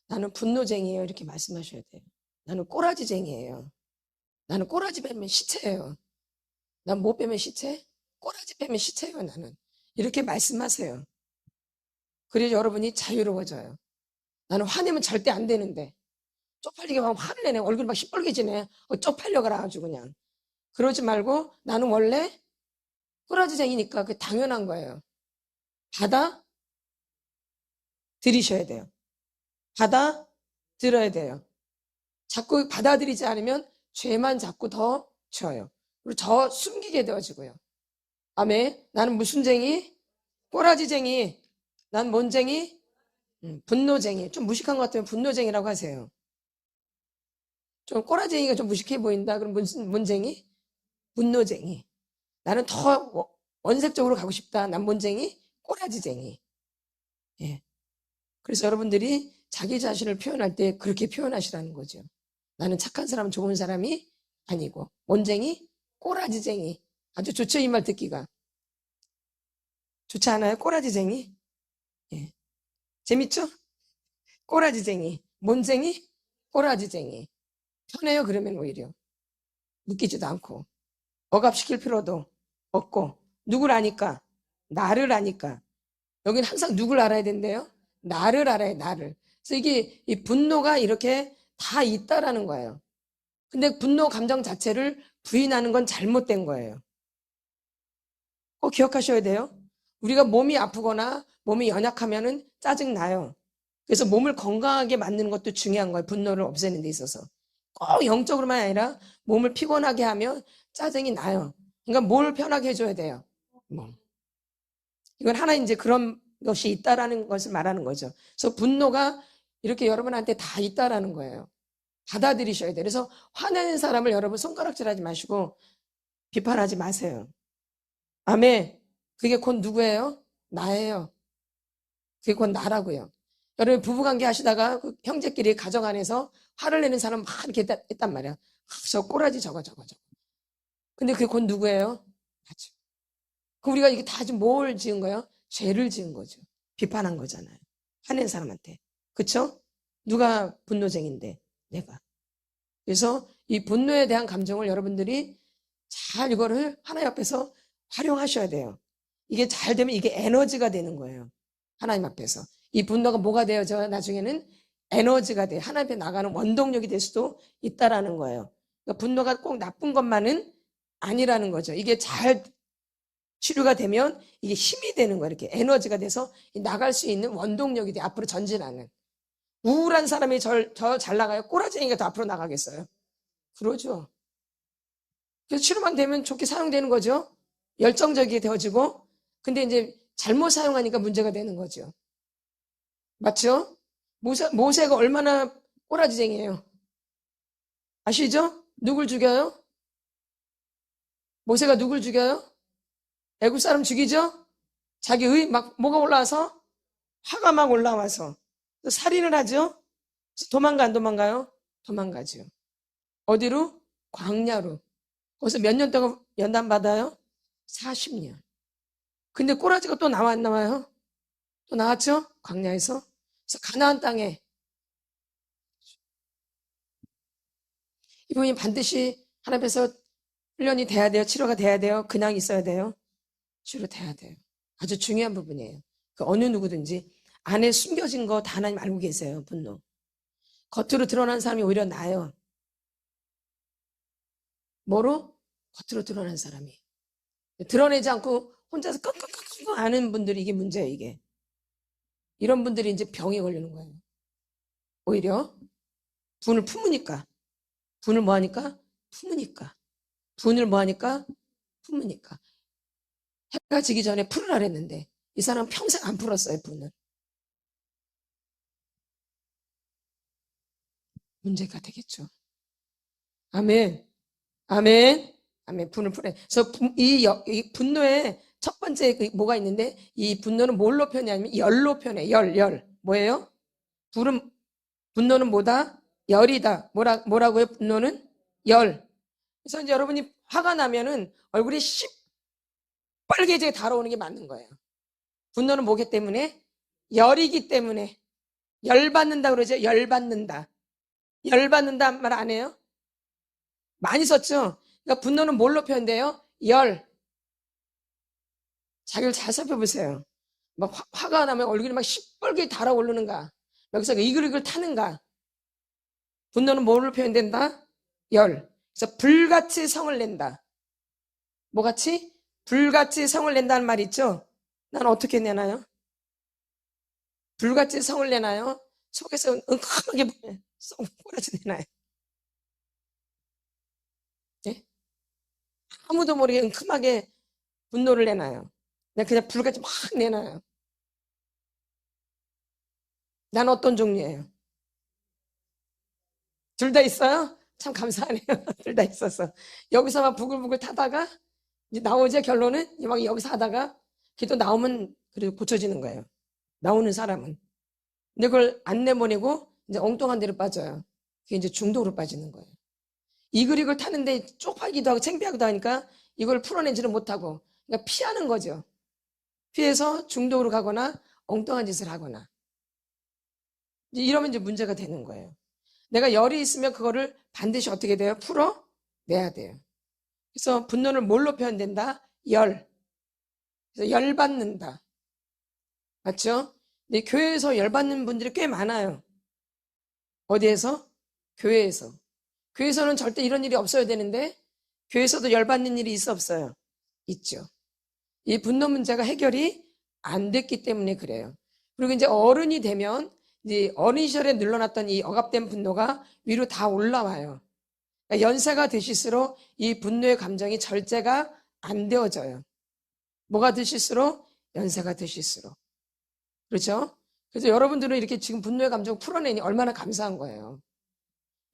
나는 분노쟁이에요. 이렇게 말씀하셔야 돼요. 나는 꼬라지쟁이에요. 나는 꼬라지 빼면 시체예요. 난 뭐 빼면 시체? 꼬라지 빼면 시체예요, 나는. 이렇게 말씀하세요. 그래야 여러분이 자유로워져요. 나는 화내면 절대 안 되는데. 쪽팔리게 막 화를 내네. 얼굴 막 시뻘개지네. 쪽팔려 그래가지고 그냥. 그러지 말고 나는 원래 꼬라지쟁이니까 그게 당연한 거예요. 받아들이셔야 돼요. 받아들어야 돼요. 자꾸 받아들이지 않으면 죄만 자꾸 더 져요. 그리고 더 숨기게 되어지고요. 아멘. 나는 무슨 쟁이? 꼬라지쟁이. 난 뭔 쟁이? 분노쟁이. 좀 무식한 것 같으면 분노쟁이라고 하세요. 좀 꼬라쟁이가 좀 무식해 보인다. 그럼 뭔 쟁이? 분노쟁이. 나는 더 원색적으로 가고 싶다. 난 뭔 쟁이? 꼬라지쟁이. 예. 그래서 여러분들이 자기 자신을 표현할 때 그렇게 표현하시라는 거죠. 나는 착한 사람, 좋은 사람이 아니고 뭔쟁이? 꼬라지쟁이. 아주 좋죠, 이 말 듣기가. 좋지 않아요? 꼬라지쟁이. 예. 재밌죠? 꼬라지쟁이. 뭔쟁이? 꼬라지쟁이. 편해요, 그러면 오히려. 느끼지도 않고. 억압시킬 필요도 없고. 누굴 아니까? 나를 아니까. 여기는 항상 누굴 알아야 된대요? 나를 알아요, 나를. 그래서 이게 이 분노가 이렇게 다 있다라는 거예요. 근데 분노 감정 자체를 부인하는 건 잘못된 거예요. 꼭 기억하셔야 돼요. 우리가 몸이 아프거나 몸이 연약하면은 짜증나요. 그래서 몸을 건강하게 만드는 것도 중요한 거예요. 분노를 없애는 데 있어서. 꼭 영적으로만 아니라 몸을 피곤하게 하면 짜증이 나요. 그러니까 뭘 편하게 해줘야 돼요. 몸. 이건 하나 이제 그런 것이 있다라는 것을 말하는 거죠. 그래서 분노가 이렇게 여러분한테 다 있다라는 거예요. 받아들이셔야 돼요. 그래서 화내는 사람을 여러분 손가락질하지 마시고 비판하지 마세요. 아멘. 그게 곧 누구예요? 나예요. 그게 곧 나라고요. 여러분 부부관계 하시다가 그 형제끼리 가정 안에서 화를 내는 사람 막 이렇게 했단 말이야. 저 꼬라지 저거. 근데 그게 곧 누구예요? 나죠. 그럼 우리가 이게 다 지금 뭘 지은 거예요? 죄를 지은 거죠. 비판한 거잖아요. 화낸 사람한테. 그쵸? 누가 분노쟁인데? 내가. 그래서 이 분노에 대한 감정을 여러분들이 잘 이거를 하나님 앞에서 활용하셔야 돼요. 이게 잘 되면 이게 에너지가 되는 거예요. 하나님 앞에서. 이 분노가 뭐가 되어져 나중에는 에너지가 돼. 하나님 앞에 나가는 원동력이 될 수도 있다라는 거예요. 그러니까 분노가 꼭 나쁜 것만은 아니라는 거죠. 이게 잘 치료가 되면 이게 힘이 되는 거예요. 이렇게 에너지가 돼서 나갈 수 있는 원동력이 돼. 앞으로 전진하는. 우울한 사람이 더 잘 나가요? 꼬라지니까 더 앞으로 나가겠어요? 그러죠. 그래서 치료만 되면 좋게 사용되는 거죠. 열정적이 되어지고. 근데 이제 잘못 사용하니까 문제가 되는 거죠. 맞죠? 모세가 얼마나 꼬라지쟁이에요. 아시죠? 누굴 죽여요? 모세가 누굴 죽여요? 애국 사람 죽이죠? 자기의 막 뭐가 올라와서? 화가 막 올라와서 살인을 하죠? 도망가 안 도망가요? 도망가죠. 어디로? 광야로. 거기서 몇 년 동안 연단받아요? 40년. 근데 꼬라지가 또 나와 안 나와요? 또 나왔죠? 광야에서. 그래서 가나안 땅에 이분이 반드시 하나님께서 훈련이 돼야 돼요? 치료가 돼야 돼요? 그냥 있어야 돼요? 치료돼야 돼요. 아주 중요한 부분이에요. 그 어느 누구든지 안에 숨겨진 거 다 하나님 알고 계세요. 분노. 겉으로 드러난 사람이 오히려 나아요. 뭐로? 겉으로 드러난 사람이. 드러내지 않고 혼자서 끙끙끙끙 아는 분들이 이게 문제예요. 이게. 이런 분들이 이제 병에 걸리는 거예요. 오히려. 분을 품으니까. 분을 뭐 하니까? 품으니까. 분을 뭐 하니까? 품으니까. 해가 지기 전에 풀으라 그랬는데 이 사람은 평생 안 풀었어요, 분을. 문제가 되겠죠. 아멘. 아멘. 아멘. 분을 풀어. 그래서 이 분노의 첫 번째 뭐가 있는데, 이 분노는 뭘로 표현하냐면 열로 표현해. 열. 뭐예요? 분노는 뭐다? 열이다. 뭐라고요? 분노는 열. 그래서 이제 여러분이 화가 나면은 얼굴이 시뻘개지게 달아오는 게 맞는 거예요. 분노는 뭐기 때문에? 열이기 때문에. 열받는다 그러죠? 열받는다. 열받는다 말 안 해요? 많이 썼죠? 그러니까 분노는 뭘로 표현돼요? 열. 자기를 잘 살펴보세요. 막 화가 나면 얼굴이 막 시뻘게 달아오르는가? 여기서 이글이글 타는가? 분노는 뭘로 표현된다? 열. 그래서 불같이 성을 낸다. 뭐같이? 불같이 성을 낸다는 말 있죠? 난 어떻게 내나요? 불같이 성을 내나요? 속에서 은큼하게 꼬라지 내나요? 네? 아무도 모르게 은큼하게 분노를 내나요? 그냥 불같이 막 내나요? 난 어떤 종류예요? 둘 다 있어요? 참 감사하네요. 둘 다 있었어. 여기서만 부글부글 타다가 이제 나오죠. 결론은 막 여기서 하다가 기도 나오면 그래도 고쳐지는 거예요. 나오는 사람은. 근데 그걸 안 내보내고 이제 엉뚱한 데로 빠져요. 그게 이제 중독으로 빠지는 거예요. 이글이글 타는데 쪽팔기도 하고 창피하기도 하니까 이걸 풀어내지를 못하고 그러니까 피하는 거죠. 피해서 중독으로 가거나 엉뚱한 짓을 하거나. 이러면 이제 문제가 되는 거예요. 내가 열이 있으면 그거를 반드시 어떻게 돼요? 풀어내야 돼요. 그래서 분노는 뭘로 표현된다? 열. 그래서 열받는다. 맞죠? 근데 교회에서 열받는 분들이 꽤 많아요. 어디에서? 교회에서. 교회에서는 절대 이런 일이 없어야 되는데 교회에서도 열받는 일이 있어 없어요? 있죠. 이 분노 문제가 해결이 안 됐기 때문에 그래요. 그리고 이제 어른이 되면 이제 어린 시절에 눌러놨던 이 억압된 분노가 위로 다 올라와요. 그러니까 연세가 드실수록 이 분노의 감정이 절제가 안 되어져요. 뭐가 드실수록? 연세가 드실수록. 그렇죠? 그래서 여러분들은 이렇게 지금 분노의 감정을 풀어내니 얼마나 감사한 거예요.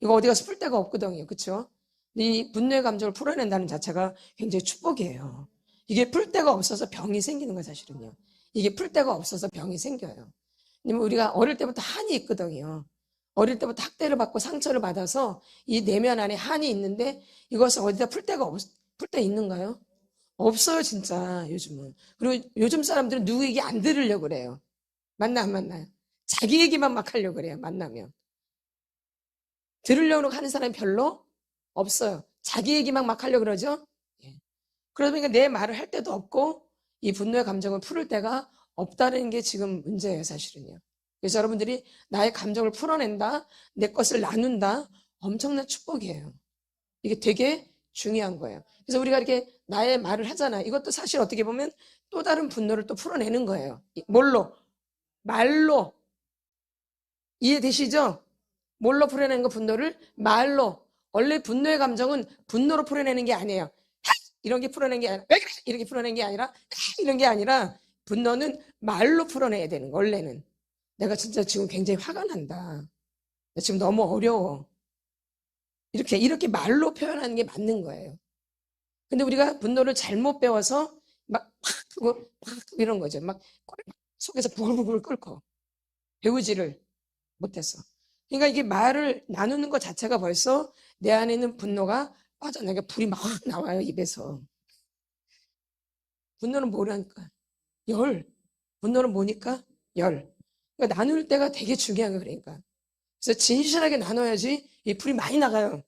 이거 어디 가서 풀 데가 없거든요. 그렇죠? 이 분노의 감정을 풀어낸다는 자체가 굉장히 축복이에요. 이게 풀 데가 없어서 병이 생기는 거예요, 사실은요. 이게 풀 데가 없어서 병이 생겨요. 왜냐면 우리가 어릴 때부터 한이 있거든요. 어릴 때부터 학대를 받고 상처를 받아서 이 내면 안에 한이 있는데 이것을 어디다 풀 데 있는가요? 없어요, 진짜, 요즘은. 그리고 요즘 사람들은 누구 얘기 안 들으려고 그래요. 만나, 안 만나요? 자기 얘기만 막 하려고 그래요, 만나면. 들으려고 하는 사람이 별로 없어요. 자기 얘기만 막 하려고 그러죠? 예. 그러다 보니까 내 말을 할 때도 없고 이 분노의 감정을 풀을 때가 없다는 게 지금 문제예요, 사실은요. 그래서 여러분들이 나의 감정을 풀어낸다, 내 것을 나눈다, 엄청난 축복이에요. 이게 되게 중요한 거예요. 그래서 우리가 이렇게 나의 말을 하잖아요. 이것도 사실 어떻게 보면 또 다른 분노를 또 풀어내는 거예요. 뭘로? 말로. 이해되시죠? 뭘로 풀어내는 거 분노를? 말로. 원래 분노의 감정은 분노로 풀어내는 게 아니에요. 이런 게 풀어내는 게 아니라, 왜 그래? 이렇게 풀어내는 게 아니라, 이런 게 아니라, 분노는 말로 풀어내야 되는 거, 원래는. 내가 진짜 지금 굉장히 화가 난다. 나 지금 너무 어려워. 이렇게 말로 표현하는 게 맞는 거예요. 근데 우리가 분노를 잘못 배워서 막 이런 거죠. 막 속에서 부글부글 끓고 배우지를 못했어. 그러니까 이게 말을 나누는 것 자체가 벌써 내 안에 있는 분노가 빠져나가 불이 막 나와요, 입에서. 분노는 뭐라니까? 열. 분노는 뭐니까? 열. 그러니까 나눌 때가 되게 중요한 거예요, 그러니까. 그래서 진실하게 나눠야지 이 불이 많이 나가요.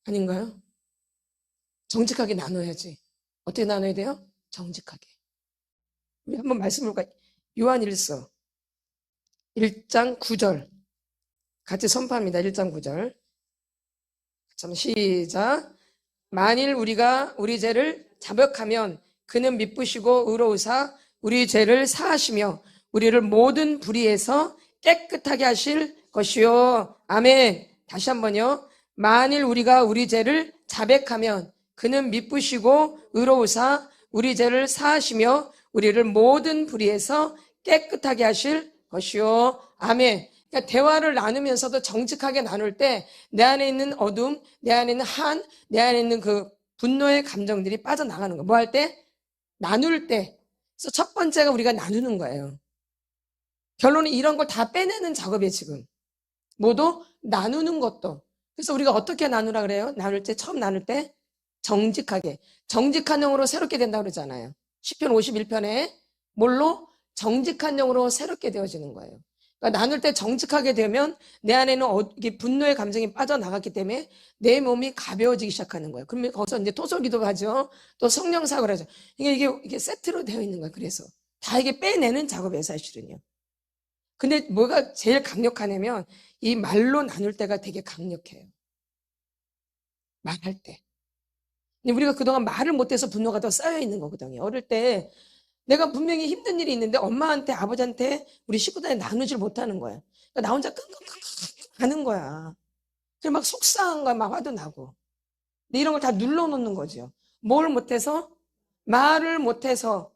아닌가요? 정직하게 나눠야지. 어떻게 나눠야 돼요? 정직하게. 우리 한번 말씀을 볼까요? 요한일서 1장 9절 같이 선포합니다. 1장 9절. 시작. 만일 우리가 우리 죄를 자백하면 그는 미쁘시고 의로우사 우리 죄를 사하시며 우리를 모든 불의에서 깨끗하게 하실 것이요. 아멘. 다시 한번요. 만일 우리가 우리 죄를 자백하면 그는 미쁘시고 의로우사 우리 죄를 사하시며 우리를 모든 불의에서 깨끗하게 하실 것이요. 아멘. 그러니까 대화를 나누면서도 정직하게 나눌 때 내 안에 있는 어둠, 내 안에 있는 내 안에 있는 그 분노의 감정들이 빠져나가는 거예요. 뭐 할 때? 나눌 때. 그래서 첫 번째가 우리가 나누는 거예요. 결론은 이런 걸 다 빼내는 작업이에요, 지금. 모두 나누는 것도. 그래서 우리가 어떻게 나누라 그래요? 나눌 때, 처음 나눌 때 정직하게. 정직한 영으로 새롭게 된다고 그러잖아요. 시편 51편에 뭘로? 정직한 영으로 새롭게 되어지는 거예요. 그러니까 나눌 때 정직하게 되면 내 안에는 분노의 감정이 빠져나갔기 때문에 내 몸이 가벼워지기 시작하는 거예요. 그러면 거기서 이제 토설기도 하죠. 또 성령 사고를 하죠. 이게 세트로 되어 있는 거예요. 그래서 다 이게 빼내는 작업이에요, 사실은요. 근데 뭐가 제일 강력하냐면 이 말로 나눌 때가 되게 강력해요. 말할 때. 근데 우리가 그동안 말을 못해서 분노가 더 쌓여 있는 거거든요. 어릴 때 내가 분명히 힘든 일이 있는데 엄마한테 아버지한테 우리 식구들한테 나누질 못하는 거야. 그러니까 나 혼자 끙끙끙끙 하는 거야. 그래서 막 속상한 거야. 막 화도 나고. 근데 이런 걸 다 눌러놓는 거죠. 뭘 못해서? 말을 못해서.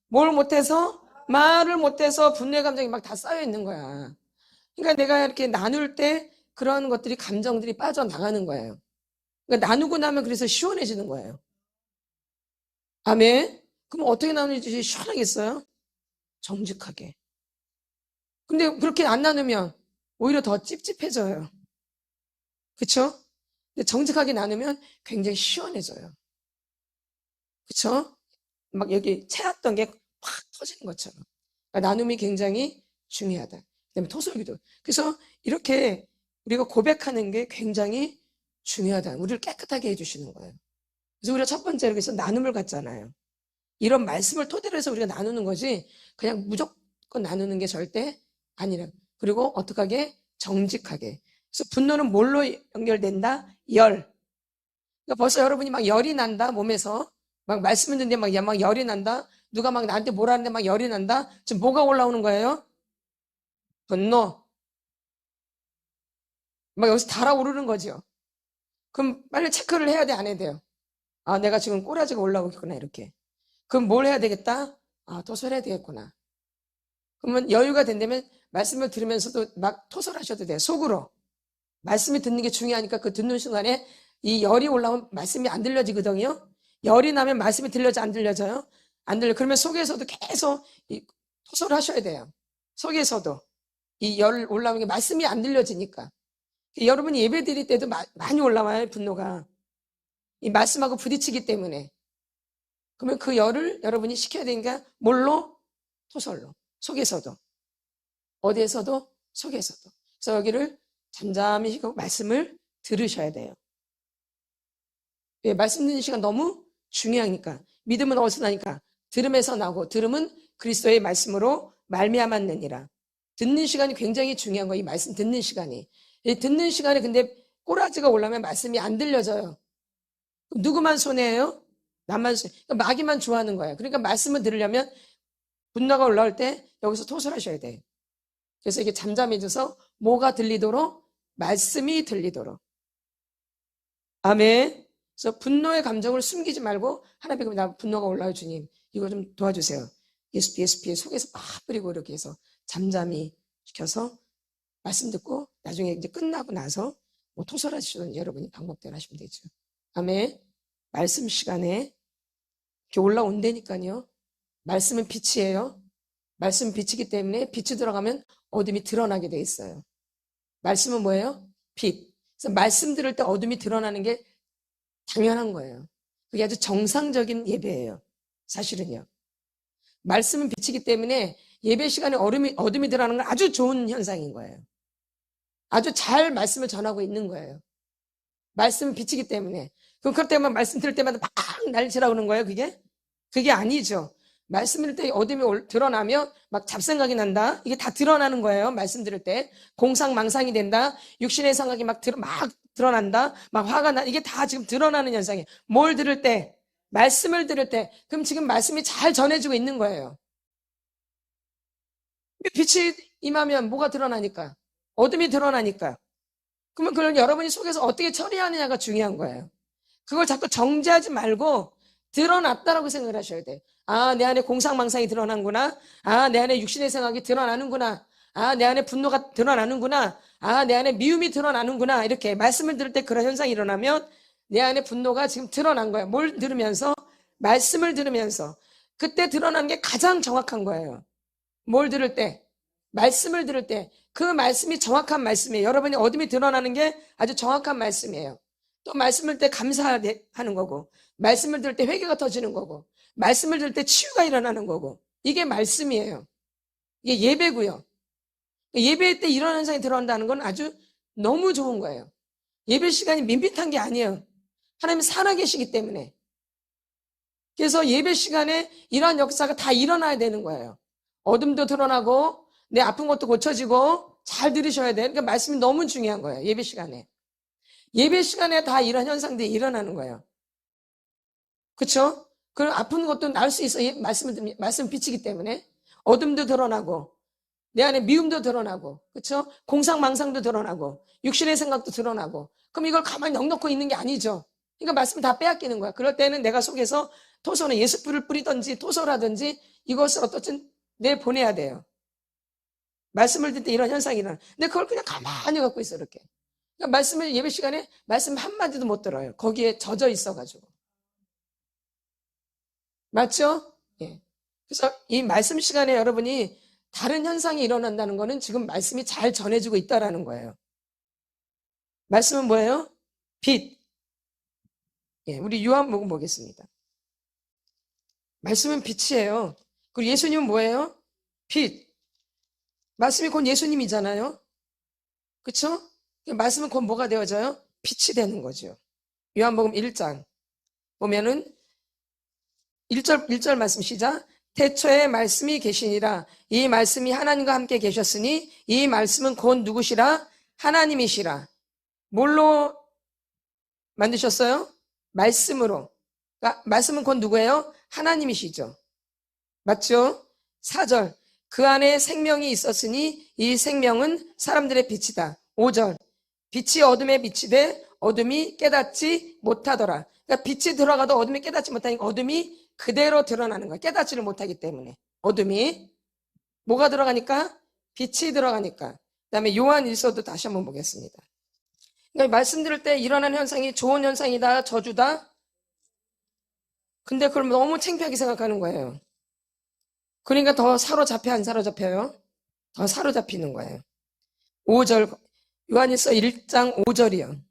뭘 못해서? 말을 못해서 분노의 감정이 막 다 쌓여 있는 거야. 그러니까 내가 이렇게 나눌 때 그런 것들이 감정들이 빠져나가는 거예요. 그러니까 나누고 나면 그래서 시원해지는 거예요. 아멘. 그럼 어떻게 나누는지 시원하겠어요? 정직하게. 근데 그렇게 안 나누면 오히려 더 찝찝해져요. 그쵸? 근데 정직하게 나누면 굉장히 시원해져요. 그쵸? 막 여기 채웠던 게 팍 터지는 것처럼. 그러니까 나눔이 굉장히 중요하다. 그다음에 토설기도. 그래서 이렇게 우리가 고백하는 게 굉장히 중요하다. 우리를 깨끗하게 해주시는 거예요. 그래서 우리가 첫 번째로 그래서 나눔을 갖잖아요. 이런 말씀을 토대로 해서 우리가 나누는 거지 그냥 무조건 나누는 게 절대 아니라. 그리고 어떻게 하게? 정직하게. 그래서 분노는 뭘로 연결된다? 열. 그러니까 벌써 여러분이 막 열이 난다, 몸에서. 막 말씀을 듣는데 막 열이 난다. 누가 막 나한테 뭐라 하는데 막 열이 난다. 지금 뭐가 올라오는 거예요? 분노. 막 여기서 달아오르는 거죠. 그럼 빨리 체크를 해야 돼, 안 해야 돼요? 아, 내가 지금 꼬라지가 올라오겠구나, 이렇게. 그럼 뭘 해야 되겠다? 아, 토설해야 되겠구나. 그러면 여유가 된다면 말씀을 들으면서도 막 토설하셔도 돼요. 속으로. 말씀이 듣는 게 중요하니까 그 듣는 순간에 이 열이 올라오면 말씀이 안 들려지거든요. 열이 나면 말씀이 들려져, 안 들려져요? 안 들려. 그러면 속에서도 계속 토설하셔야 돼요. 속에서도. 이 열 올라오는 게 말씀이 안 들려지니까. 여러분이 예배 드릴 때도 많이 올라와요, 분노가. 이 말씀하고 부딪히기 때문에. 그러면 그 열을 여러분이 식혀야 되니까 뭘로? 토설로. 속에서도. 어디에서도? 속에서도. 그래서 여기를 잠잠히 쉬고 말씀을 들으셔야 돼요. 왜? 말씀 듣는 시간 너무 중요하니까. 믿음은 어디서 나니까? 들음에서 나고, 들음은 그리스도의 말씀으로 말미암았느니라. 듣는 시간이 굉장히 중요한 거예요. 이 말씀 듣는 시간이. 이 듣는 시간에 근데 꼬라지가 올라오면 말씀이 안 들려져요. 누구만 손해예요? 나만 손해. 그러니까 마귀만 좋아하는 거예요. 그러니까 말씀을 들으려면 분노가 올라올 때 여기서 토설하셔야 돼요. 그래서 이게 잠잠해져서 뭐가 들리도록? 말씀이 들리도록. 아멘. 그래서 분노의 감정을 숨기지 말고 하나님, 나 분노가 올라요, 주님. 이거 좀 도와주세요. 예수피에 속에서 막 뿌리고 이렇게 해서 잠잠히 시켜서 말씀 듣고 나중에 이제 끝나고 나서 뭐 토설하시던 여러분이 방법대로 하시면 되죠. 아멘. 말씀 시간에 이렇게 올라온다니까요. 말씀은 빛이에요. 말씀은 빛이기 때문에 빛이 들어가면 어둠이 드러나게 돼 있어요. 말씀은 뭐예요? 빛. 그래서 말씀 들을 때 어둠이 드러나는 게 당연한 거예요. 그게 아주 정상적인 예배예요. 사실은요. 말씀은 빛이기 때문에 예배 시간에 어둠이 드러나는 건 아주 좋은 현상인 거예요. 아주 잘 말씀을 전하고 있는 거예요. 말씀은 빛이기 때문에. 그럼 그럴 때만 말씀 들을 때마다 막 난리치라고 그러는 거예요, 그게? 그게 아니죠. 말씀 들을 때 어둠이 드러나면 막 잡생각이 난다. 이게 다 드러나는 거예요. 말씀 들을 때. 공상망상이 된다. 육신의 생각이 막 드러난다. 막 화가 나. 이게 다 지금 드러나는 현상이에요. 뭘 들을 때? 말씀을 들을 때. 그럼 지금 말씀이 잘 전해지고 있는 거예요. 빛이 임하면 뭐가 드러나니까? 어둠이 드러나니까. 그러면 그걸 여러분이 속에서 어떻게 처리하느냐가 중요한 거예요. 그걸 자꾸 정죄하지 말고 드러났다라고 생각을 하셔야 돼. 아, 내 안에 공상망상이 드러난구나. 아, 내 안에 육신의 생각이 드러나는구나. 아, 내 안에 분노가 드러나는구나. 아, 내 안에 미움이 드러나는구나. 이렇게 말씀을 들을 때 그런 현상이 일어나면 내 안에 분노가 지금 드러난 거야. 뭘 들으면서? 말씀을 들으면서. 그때 드러나는 게 가장 정확한 거예요. 뭘 들을 때? 말씀을 들을 때. 그 말씀이 정확한 말씀이에요. 여러분이 어둠이 드러나는 게 아주 정확한 말씀이에요. 또 말씀을 때 감사하는 거고, 말씀을 들을 때 회개가 터지는 거고, 말씀을 들을 때 치유가 일어나는 거고, 이게 말씀이에요. 이게 예배고요. 예배 때 이런 현상이 들어온다는 건 아주 너무 좋은 거예요. 예배 시간이 밋밋한 게 아니에요. 하나님 살아계시기 때문에. 그래서 예배 시간에 이러한 역사가 다 일어나야 되는 거예요. 어둠도 드러나고 내 아픈 것도 고쳐지고 잘 들으셔야 돼요. 그러니까 말씀이 너무 중요한 거예요. 예배 시간에. 예배 시간에 다 이런 현상들이 일어나는 거예요. 그렇죠? 그럼 아픈 것도 나을 수 있어요. 말씀을 비치기 때문에. 어둠도 드러나고 내 안에 미움도 드러나고, 그렇죠? 공상망상도 드러나고 육신의 생각도 드러나고. 그럼 이걸 가만히 넉넉히 있는 게 아니죠. 그러니까 말씀 다 빼앗기는 거야. 그럴 때는 내가 속에서 토소는 예수불을 뿌리든지 토소라든지 이것을 어떻든 내보내야 돼요. 말씀을 듣을 때 이런 현상이 일어나. 근데 그걸 그냥 가만히 갖고 있어, 이렇게. 그러니까 말씀을 예배 시간에 말씀 한마디도 못 들어요. 거기에 젖어 있어가지고. 맞죠? 예. 그래서 이 말씀 시간에 여러분이 다른 현상이 일어난다는 거는 지금 말씀이 잘 전해지고 있다라는 거예요. 말씀은 뭐예요? 빛. 예, 우리 요한복음 보겠습니다. 말씀은 빛이에요. 그리고 예수님은 뭐예요? 빛. 말씀이 곧 예수님이잖아요. 그렇죠? 말씀은 곧 뭐가 되어져요? 빛이 되는 거죠. 요한복음 1장 보면은 1절 말씀 시작. 태초에 말씀이 계시니라. 이 말씀이 하나님과 함께 계셨으니 이 말씀은 곧 누구시라? 하나님이시라. 뭘로 만드셨어요? 말씀으로. 그러니까 말씀은 곧 누구예요? 하나님이시죠. 맞죠? 4절. 그 안에 생명이 있었으니 이 생명은 사람들의 빛이다. 5절. 빛이 어둠에 비치되 어둠이 깨닫지 못하더라. 그러니까 빛이 들어가도 어둠이 깨닫지 못하니까 어둠이 그대로 드러나는 거야. 깨닫지를 못하기 때문에. 어둠이. 뭐가 들어가니까? 빛이 들어가니까. 그 다음에 요한일서도 다시 한번 보겠습니다. 그러니까 말씀 들을 때 일어나는 현상이 좋은 현상이다, 저주다. 근데 그걸 너무 창피하게 생각하는 거예요. 그러니까 더 사로잡혀 안 사로잡혀요? 더 사로잡히는 거예요. 5절 요한일서 1장 5절이요.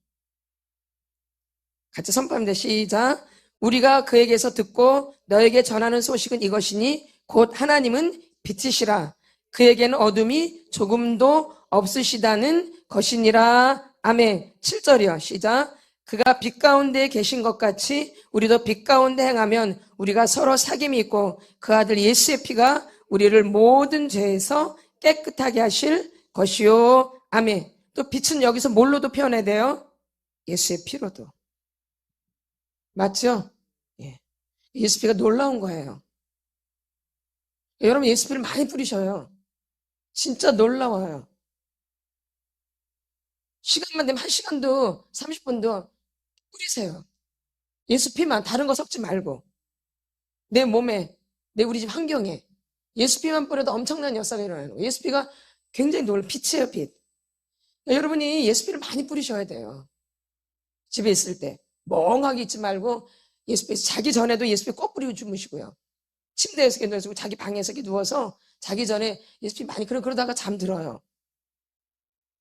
같이 선포합니다. 시작. 우리가 그에게서 듣고 너에게 전하는 소식은 이것이니 곧 하나님은 빛이시라. 그에게는 어둠이 조금도 없으시다는 것이니라. 아멘. 7절이요. 시작. 그가 빛 가운데 계신 것 같이 우리도 빛 가운데 행하면 우리가 서로 사귐이 있고 그 아들 예수의 피가 우리를 모든 죄에서 깨끗하게 하실 것이요. 아멘. 또 빛은 여기서 뭘로도 표현해야 돼요? 예수의 피로도. 맞죠? 예. 예수 피가 놀라운 거예요. 여러분 예수 피를 많이 뿌리셔요. 진짜 놀라워요. 시간만 되면 1시간도 30분도 뿌리세요. 예수 피만, 다른 거 섞지 말고. 내 몸에, 우리 집 환경에 예수 피만 뿌려도 엄청난 역사가 일어나는 거예요. 예수 피가 굉장히 놀라운 빛이에요, 빛. 여러분이 예수 피를 많이 뿌리셔야 돼요. 집에 있을 때 멍하게 있지 말고 예수 피, 자기 전에도 예수 피 꼭 뿌리고 주무시고요. 침대에서 누워서 자기 방에서 누워서 자기 전에 예수 피 많이 그러다가 잠들어요.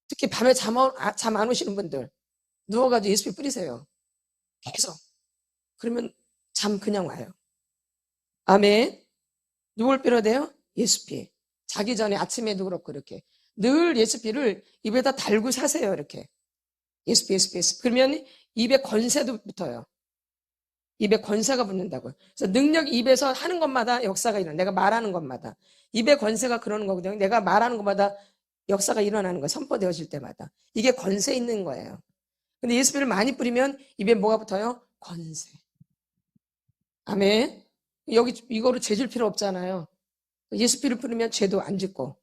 특히 밤에 잠 안 오시는 분들 누워가지고 예수 피 뿌리세요. 계속. 그러면 잠 그냥 와요. 아멘. 누굴 뿌려야 돼요? 예수 피. 자기 전에 아침에도 그렇고 이렇게 늘 예수 피를 입에다 달고 사세요. 이렇게 예수 피, 예수 피, 예수 피. 그러면 입에 권세도 붙어요. 입에 권세가 붙는다고요. 그래서 능력 입에서 하는 것마다 역사가 일어나. 내가 말하는 것마다. 입에 권세가 그러는 거거든요. 내가 말하는 것마다 역사가 일어나는 거예요. 선포되어질 때마다. 이게 권세 있는 거예요. 근데 예수피를 많이 뿌리면 입에 뭐가 붙어요? 권세. 아멘. 여기 이거로 죄질 필요 없잖아요. 예수피를 뿌리면 죄도 안 짓고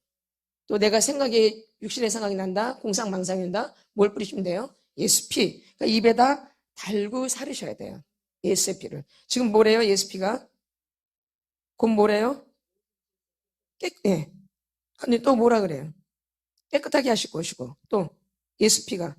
또 내가 생각이 육신의 생각이 난다, 공상망상이 난다, 뭘 뿌리시면 돼요? 예수 피. 그러니까 입에다 달고 사르셔야 돼요. 예수의 피를. 지금 뭐래요? 예수 피가 곧 뭐래요? 예. 근데 또 뭐라 그래요? 깨끗하게 하실 것이고 또 예수 피가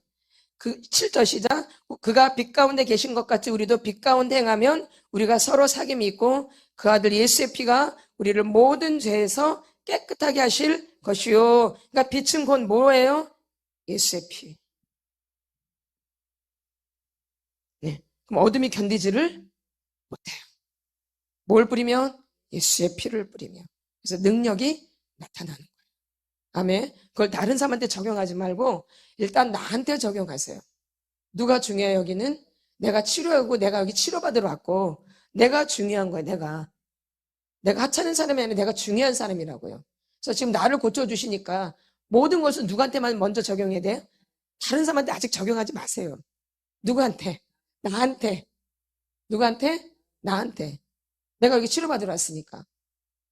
그 7절 시작. 그가 빛 가운데 계신 것 같이 우리도 빛 가운데 행하면 우리가 서로 사귐이 있고 그 아들 예수의 피가 우리를 모든 죄에서 깨끗하게 하실 것이요. 그러니까 빛은 곧 뭐예요? 예수의 피. 네. 그럼 어둠이 견디지를 못해요. 뭘 뿌리면? 예수의 피를 뿌리며. 그래서 능력이 나타나는 거예요. 아멘. 그걸 다른 사람한테 적용하지 말고 일단 나한테 적용하세요. 누가 중요해요, 여기는? 내가 치료하고 내가 여기 치료받으러 왔고 내가 중요한 거예요, 내가. 내가 하찮은 사람이 아니라 내가 중요한 사람이라고요. 그래서 지금 나를 고쳐주시니까 모든 것은 누구한테만 먼저 적용해야 돼요? 다른 사람한테 아직 적용하지 마세요. 누구한테? 나한테. 누구한테? 나한테. 내가 여기 치료받으러 왔으니까.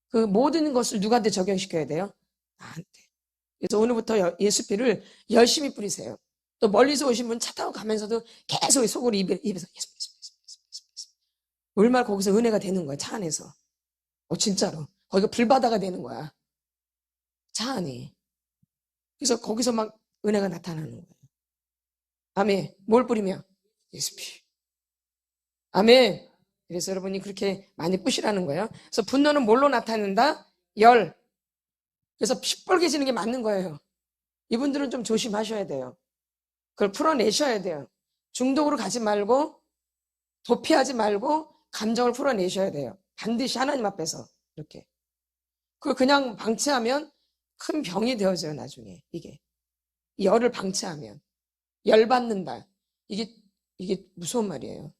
그 모든 것을 누구한테 적용시켜야 돼요? 나한테. 그래서 오늘부터 예수피를 열심히 뿌리세요. 또 멀리서 오신 분 차 타고 가면서도 계속 속으로 입에서 예수, 예수, 예수, 예수, 예수. 얼마나 거기서 은혜가 되는 거야, 차 안에서. 진짜로. 거기가 불바다가 되는 거야. 차 안에. 그래서 거기서 막 은혜가 나타나는 거예요. 아멘. 뭘 뿌리며? 예수피. 아멘. 그래서 여러분이 그렇게 많이 뿌시라는 거예요. 그래서 분노는 뭘로 나타낸다? 열. 그래서 시뻘개지는 게 맞는 거예요. 이분들은 좀 조심하셔야 돼요. 그걸 풀어내셔야 돼요. 중독으로 가지 말고 도피하지 말고 감정을 풀어내셔야 돼요. 반드시 하나님 앞에서 이렇게. 그걸 그냥 방치하면 큰 병이 되어져요. 나중에 이게 열을 방치하면 열받는다. 이게 무서운 말이에요.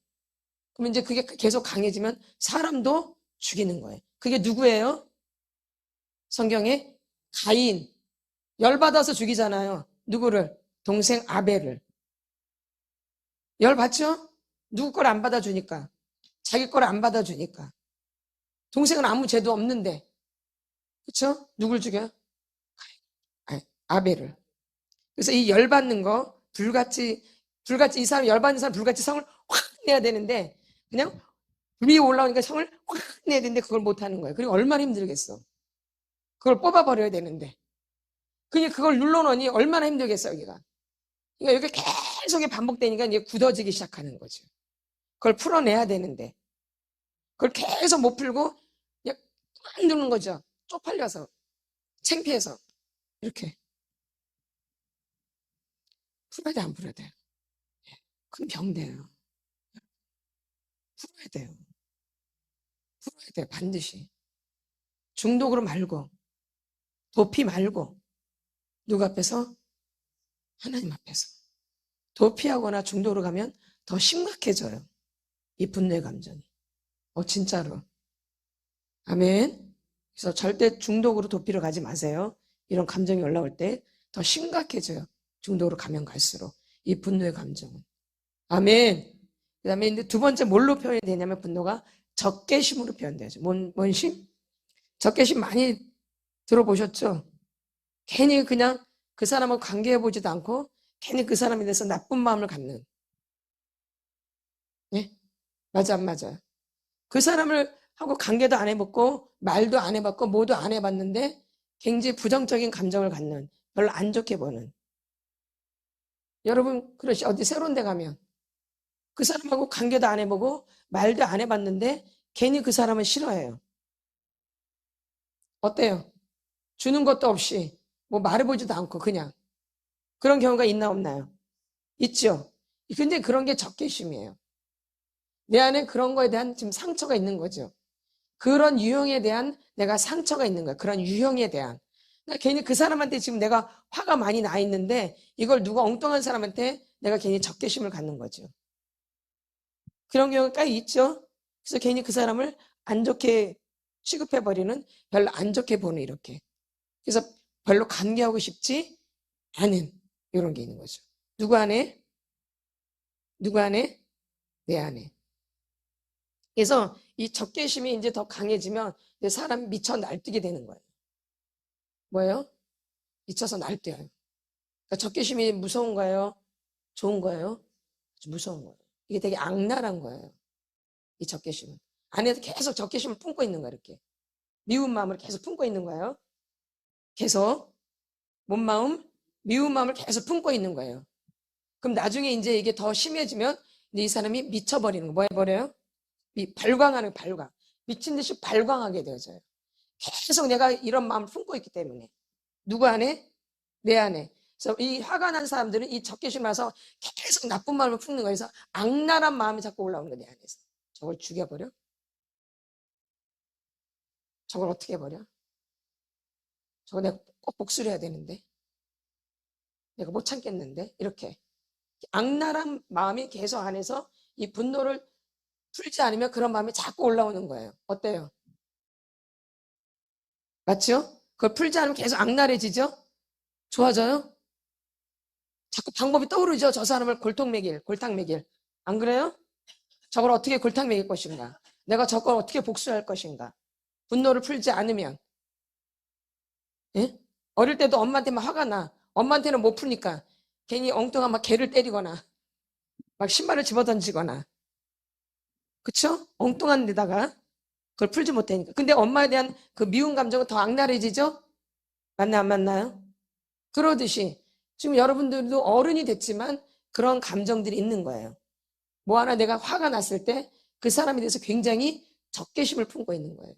그럼 이제 그게 계속 강해지면 사람도 죽이는 거예요. 그게 누구예요? 성경에 가인. 열받아서 죽이잖아요. 누구를? 동생 아벨을. 열받죠? 누구 걸 안 받아주니까. 자기 걸 안 받아주니까. 동생은 아무 죄도 없는데. 그쵸? 누굴 죽여요? 아벨을. 그래서 이 열받는 거, 불같이 이 사람, 열받는 사람 불같이 성을 확 내야 되는데, 그냥 위에 올라오니까 성을 확 내야 되는데 그걸 못 하는 거예요. 그리고 얼마나 힘들겠어. 그걸 뽑아버려야 되는데. 그냥 그걸 눌러놓으니 얼마나 힘들겠어, 여기가. 그러니까 여기 계속 반복되니까 이제 굳어지기 시작하는 거죠. 그걸 풀어내야 되는데. 그걸 계속 못 풀고, 그냥 안 누는 거죠. 쪽팔려서. 창피해서. 이렇게. 풀어야 돼, 안 풀어야 돼요? 큰 병돼요. 풀어야 돼요. 풀어야 돼요, 반드시. 중독으로 말고, 도피 말고, 누구 앞에서? 하나님 앞에서. 도피하거나 중독으로 가면 더 심각해져요. 이 분노의 감정이. 진짜로. 아멘. 그래서 절대 중독으로 도피로 가지 마세요. 이런 감정이 올라올 때 더 심각해져요. 중독으로 가면 갈수록. 이 분노의 감정은. 아멘. 그 다음에 이제 두 번째 뭘로 표현이 되냐면 분노가 적개심으로 표현되죠. 뭔 심? 적개심 많이 들어보셨죠? 괜히 그냥 그 사람하고 관계해보지도 않고 괜히 그 사람에 대해서 나쁜 마음을 갖는. 네? 맞아, 안 맞아요? 그 사람을 하고 관계도 안 해봤고 말도 안 해봤고 뭐도 안 해봤는데 굉장히 부정적인 감정을 갖는, 별로 안 좋게 보는. 여러분 그러시 어디 새로운 데 가면 그 사람하고 관계도 안 해보고 말도 안 해봤는데 괜히 그 사람을 싫어해요. 어때요? 주는 것도 없이 뭐 말해보지도 않고 그냥. 그런 경우가 있나 없나요? 있죠. 근데 그런 게 적개심이에요. 내 안에 그런 거에 대한 지금 상처가 있는 거죠. 그런 유형에 대한 내가 상처가 있는 거야. 그런 유형에 대한. 그러니까 괜히 그 사람한테 지금 내가 화가 많이 나 있는데 이걸 누가 엉뚱한 사람한테 내가 괜히 적개심을 갖는 거죠. 그런 경우가 있죠. 그래서 괜히 그 사람을 안 좋게 취급해버리는, 별로 안 좋게 보는 이렇게. 그래서 별로 관계하고 싶지 않은 이런 게 있는 거죠. 누구 안에? 누구 안에? 내 안에. 그래서 이 적개심이 이제 더 강해지면 사람이 미쳐 날뛰게 되는 거예요. 뭐예요? 미쳐서 날뛰어요. 그러니까 적개심이 무서운 거예요? 좋은 거예요? 무서운 거예요. 이게 되게 악랄한 거예요. 이 적개심은. 안에서 계속 적개심을 품고 있는 거예요. 이렇게. 미운 마음을 계속 품고 있는 거예요. 계속. 뭔 마음? 미운 마음을 계속 품고 있는 거예요. 그럼 나중에 이제 이게 더 심해지면 이 사람이 미쳐버리는 거. 뭐 해버려요? 발광하는 발광. 미친 듯이 발광하게 되어져요. 계속 내가 이런 마음을 품고 있기 때문에. 누구 안에? 내 안에. 그래서 이 화가 난 사람들은 이 적개심 와서 계속 나쁜 마음을 품는 거예요. 그래서 악랄한 마음이 자꾸 올라오는 거예요. 내 안에서. 저걸 죽여버려? 저걸 어떻게 해버려? 저거 내가 꼭 복수를 해야 되는데. 내가 못 참겠는데. 이렇게. 악랄한 마음이 계속 안에서 이 분노를 풀지 않으면 그런 마음이 자꾸 올라오는 거예요. 어때요? 맞죠? 그걸 풀지 않으면 계속 악랄해지죠? 좋아져요? 자꾸 방법이 떠오르죠? 저 사람을 골탕 먹일. 안 그래요? 저걸 어떻게 골탕 먹일 것인가? 내가 저걸 어떻게 복수할 것인가? 분노를 풀지 않으면. 예? 어릴 때도 엄마한테만 화가 나. 엄마한테는 못 푸니까 괜히 엉뚱한 막 개를 때리거나 막 신발을 집어던지거나 그쵸? 엉뚱한 데다가 그걸 풀지 못하니까. 근데 엄마에 대한 그 미운 감정은 더 악랄해지죠? 맞나 안 맞나요? 그러듯이 지금 여러분들도 어른이 됐지만 그런 감정들이 있는 거예요. 뭐 하나 내가 화가 났을 때 그 사람에 대해서 굉장히 적개심을 품고 있는 거예요.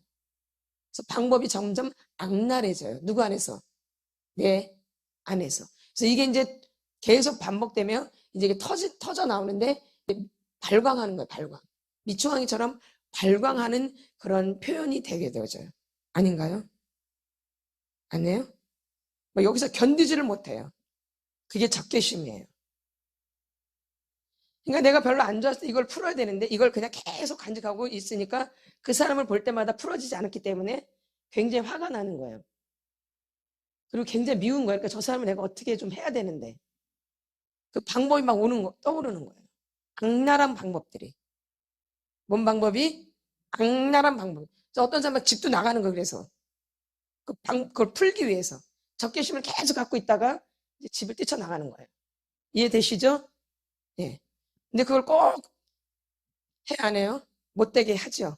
그래서 방법이 점점 악랄해져요. 누구 안에서? 내 안에서. 그래서 이게 이제 계속 반복되면 이제 이게 터져 나오는데 발광하는 거예요. 발광. 미추왕이처럼 발광하는 그런 표현이 되게 되어져요. 아닌가요? 아니에요? 뭐 여기서 견디지를 못해요. 그게 적개심이에요. 그러니까 내가 별로 안 좋았을 때 이걸 풀어야 되는데 이걸 그냥 계속 간직하고 있으니까 그 사람을 볼 때마다 풀어지지 않았기 때문에 굉장히 화가 나는 거예요. 그리고 굉장히 미운 거예요. 그러니까 저 사람을 내가 어떻게 좀 해야 되는데 그 방법이 막 떠오르는 거예요. 악랄한 방법들이. 뭔 방법이? 악랄한 방법. 어떤 사람은 집도 나가는 거예요. 그래서 그걸 풀기 위해서 적개심을 계속 갖고 있다가 이제 집을 뛰쳐나가는 거예요. 이해되시죠? 예. 근데 그걸 꼭 해 안 해요? 못되게 하죠.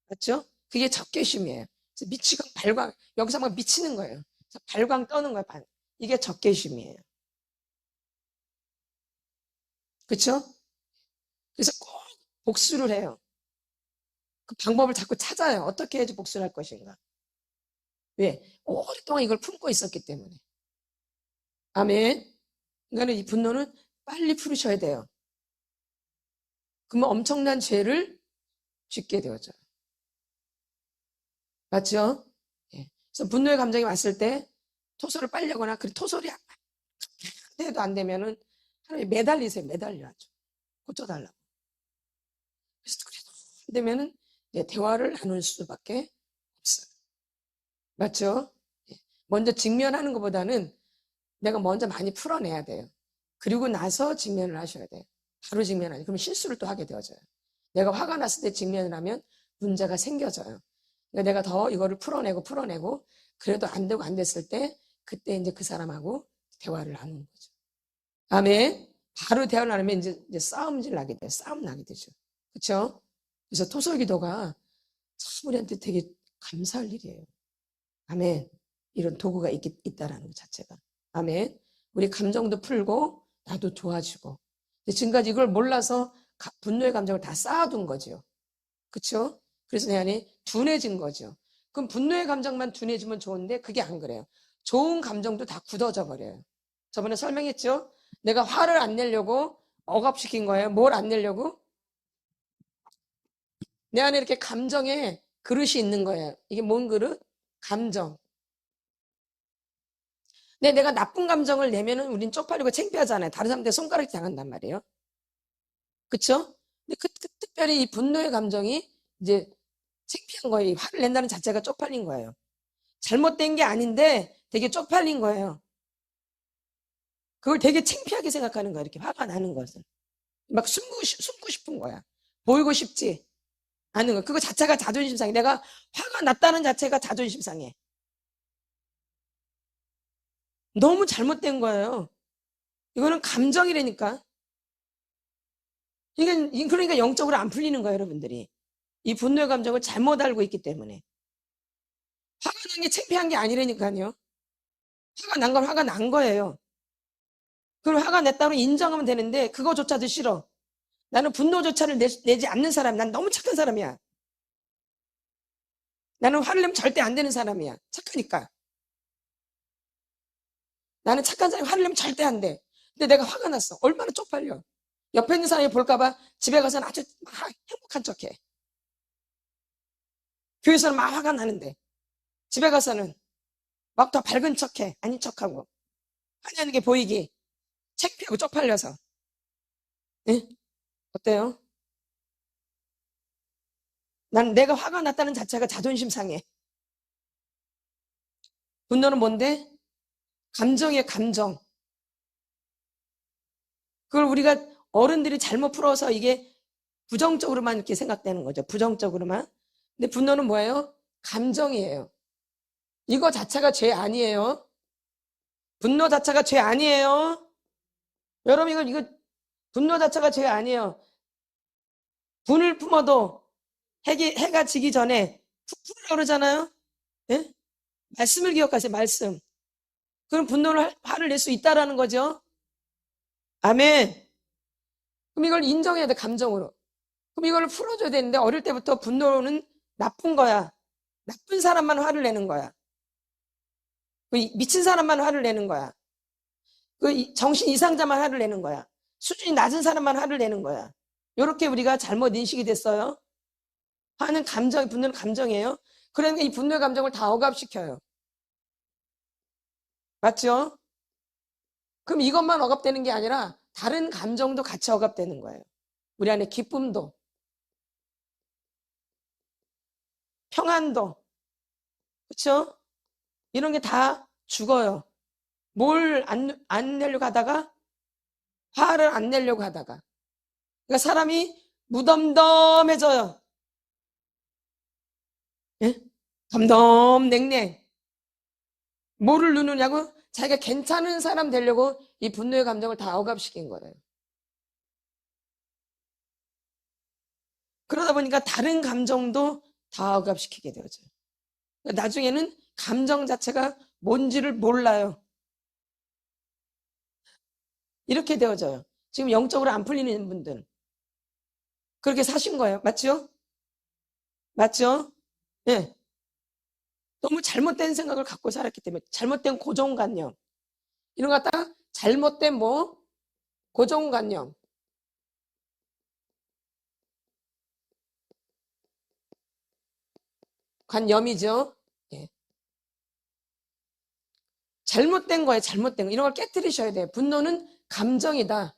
맞죠? 그게 적개심이에요. 그래서 미치고 발광, 여기서 막 미치는 거예요. 발광 떠는 거예요. 이게 적개심이에요. 그렇죠? 그래서 꼭 복수를 해요. 그 방법을 자꾸 찾아요. 어떻게 해야지 복수를 할 것인가. 왜? 오랫동안 이걸 품고 있었기 때문에. 아멘. 그러니까 이 분노는 빨리 풀으셔야 돼요. 그러면 엄청난 죄를 짓게 되어져요. 맞죠? 예. 그래서 분노의 감정이 왔을 때 토설을 빨리 하거나 그 토설이 해도 안 되면은 하나님 매달리세요. 매달려야죠. 고쳐달라고. 그래서 그래도 안 되면은 대화를 나눌 수밖에 없어요. 맞죠? 예. 먼저 직면하는 것보다는 내가 먼저 많이 풀어내야 돼요. 그리고 나서 직면을 하셔야 돼요. 바로 직면하니 그러면 실수를 또 하게 되어져요. 내가 화가 났을 때 직면을 하면 문제가 생겨져요. 그러니까 내가 더 이거를 풀어내고 그래도 안 되고 안 됐을 때 그때 이제 그 사람하고 대화를 나누는 거죠. 아멘. 바로 대화를 나누면 이제 싸움질 나게 돼요. 싸움 나게 되죠. 그렇죠? 그래서 토설기도가 참 우리한테 되게 감사할 일이에요. 아멘. 이런 도구가 있다라는 것 자체가. 아멘. 우리 감정도 풀고 나도 좋아지고. 지금까지 이걸 몰라서 분노의 감정을 다 쌓아둔 거죠. 그렇죠? 그래서 내 안에 둔해진 거죠. 그럼 분노의 감정만 둔해지면 좋은데 그게 안 그래요. 좋은 감정도 다 굳어져 버려요. 저번에 설명했죠? 내가 화를 안 내려고 억압시킨 거예요. 뭘 안 내려고? 내 안에 이렇게 감정의 그릇이 있는 거예요. 이게 뭔 그릇? 감정. 근데 내가 나쁜 감정을 내면은 우린 쪽팔리고 창피하잖아요. 다른 사람한테 손가락이 당한단 말이에요. 그쵸? 근데 특별히 이 분노의 감정이 이제 창피한 거예요. 화를 낸다는 자체가 쪽팔린 거예요. 잘못된 게 아닌데 되게 쪽팔린 거예요. 그걸 되게 창피하게 생각하는 거야. 이렇게 화가 나는 것을. 막 숨고 싶은 거야. 보이고 싶지 않은 거. 그거 자체가 자존심 상해. 내가 화가 났다는 자체가 자존심 상해. 너무 잘못된 거예요. 이거는 감정이라니까. 그러니까 영적으로 안 풀리는 거예요, 여러분들이. 이 분노의 감정을 잘못 알고 있기 때문에. 화가 난 게 창피한 게 아니라니까요. 화가 난 건 화가 난 거예요. 그럼 화가 냈다고 인정하면 되는데 그거조차도 싫어. 나는 분노조차를 내지 않는 사람. 난 너무 착한 사람이야. 나는 화를 내면 절대 안 되는 사람이야. 착하니까. 나는 착한 사람이 화를 내면 절대 안 돼. 근데 내가 화가 났어. 얼마나 쪽팔려. 옆에 있는 사람이 볼까봐 집에 가서는 아주 막 행복한 척해. 교회에서는 막 화가 나는데 집에 가서는 막 더 밝은 척해. 아닌 척하고. 화내는 게 보이기. 창피하고 쪽팔려서. 예? 어때요? 난 내가 화가 났다는 자체가 자존심 상해. 분노는 뭔데? 감정이에요, 감정. 그걸 우리가 어른들이 잘못 풀어서 이게 부정적으로만 이렇게 생각되는 거죠. 부정적으로만. 근데 분노는 뭐예요? 감정이에요. 이거 자체가 죄 아니에요. 분노 자체가 죄 아니에요. 여러분, 이거 분노 자체가 죄 아니에요. 분을 품어도 해가 지기 전에 풀으라고 그러잖아요. 예? 말씀을 기억하세요. 말씀. 그럼 분노를 화를 낼 수 있다라는 거죠. 아멘. 그럼 이걸 인정해야 돼. 감정으로. 그럼 이걸 풀어줘야 되는데 어릴 때부터 분노는 나쁜 거야. 나쁜 사람만 화를 내는 거야. 미친 사람만 화를 내는 거야. 정신 이상자만 화를 내는 거야. 수준이 낮은 사람만 화를 내는 거야. 이렇게 우리가 잘못 인식이 됐어요. 화는 감정, 분노는 감정이에요. 그러니까 이 분노의 감정을 다 억압시켜요. 맞죠? 그럼 이것만 억압되는 게 아니라 다른 감정도 같이 억압되는 거예요. 우리 안에 기쁨도, 평안도, 그렇죠? 이런 게 다 죽어요. 뭘 안 내려고 하다가? 화를 안 내려고 하다가. 그러니까 사람이 무덤덤해져요. 예? 덤덤냉냉. 뭐를 누르냐고? 자기가 괜찮은 사람 되려고 이 분노의 감정을 다 억압시킨 거예요. 그러다 보니까 다른 감정도 다 억압시키게 되어져요. 나중에는 감정 자체가 뭔지를 몰라요. 이렇게 되어져요. 지금 영적으로 안 풀리는 분들. 그렇게 사신 거예요. 맞죠? 맞죠? 예. 너무 잘못된 생각을 갖고 살았기 때문에 잘못된 고정관념. 이런 거 갖다가 잘못된 고정관념. 관념이죠. 예. 잘못된 거예요. 잘못된 거. 이런 걸 깨뜨리셔야 돼요. 분노는 감정이다.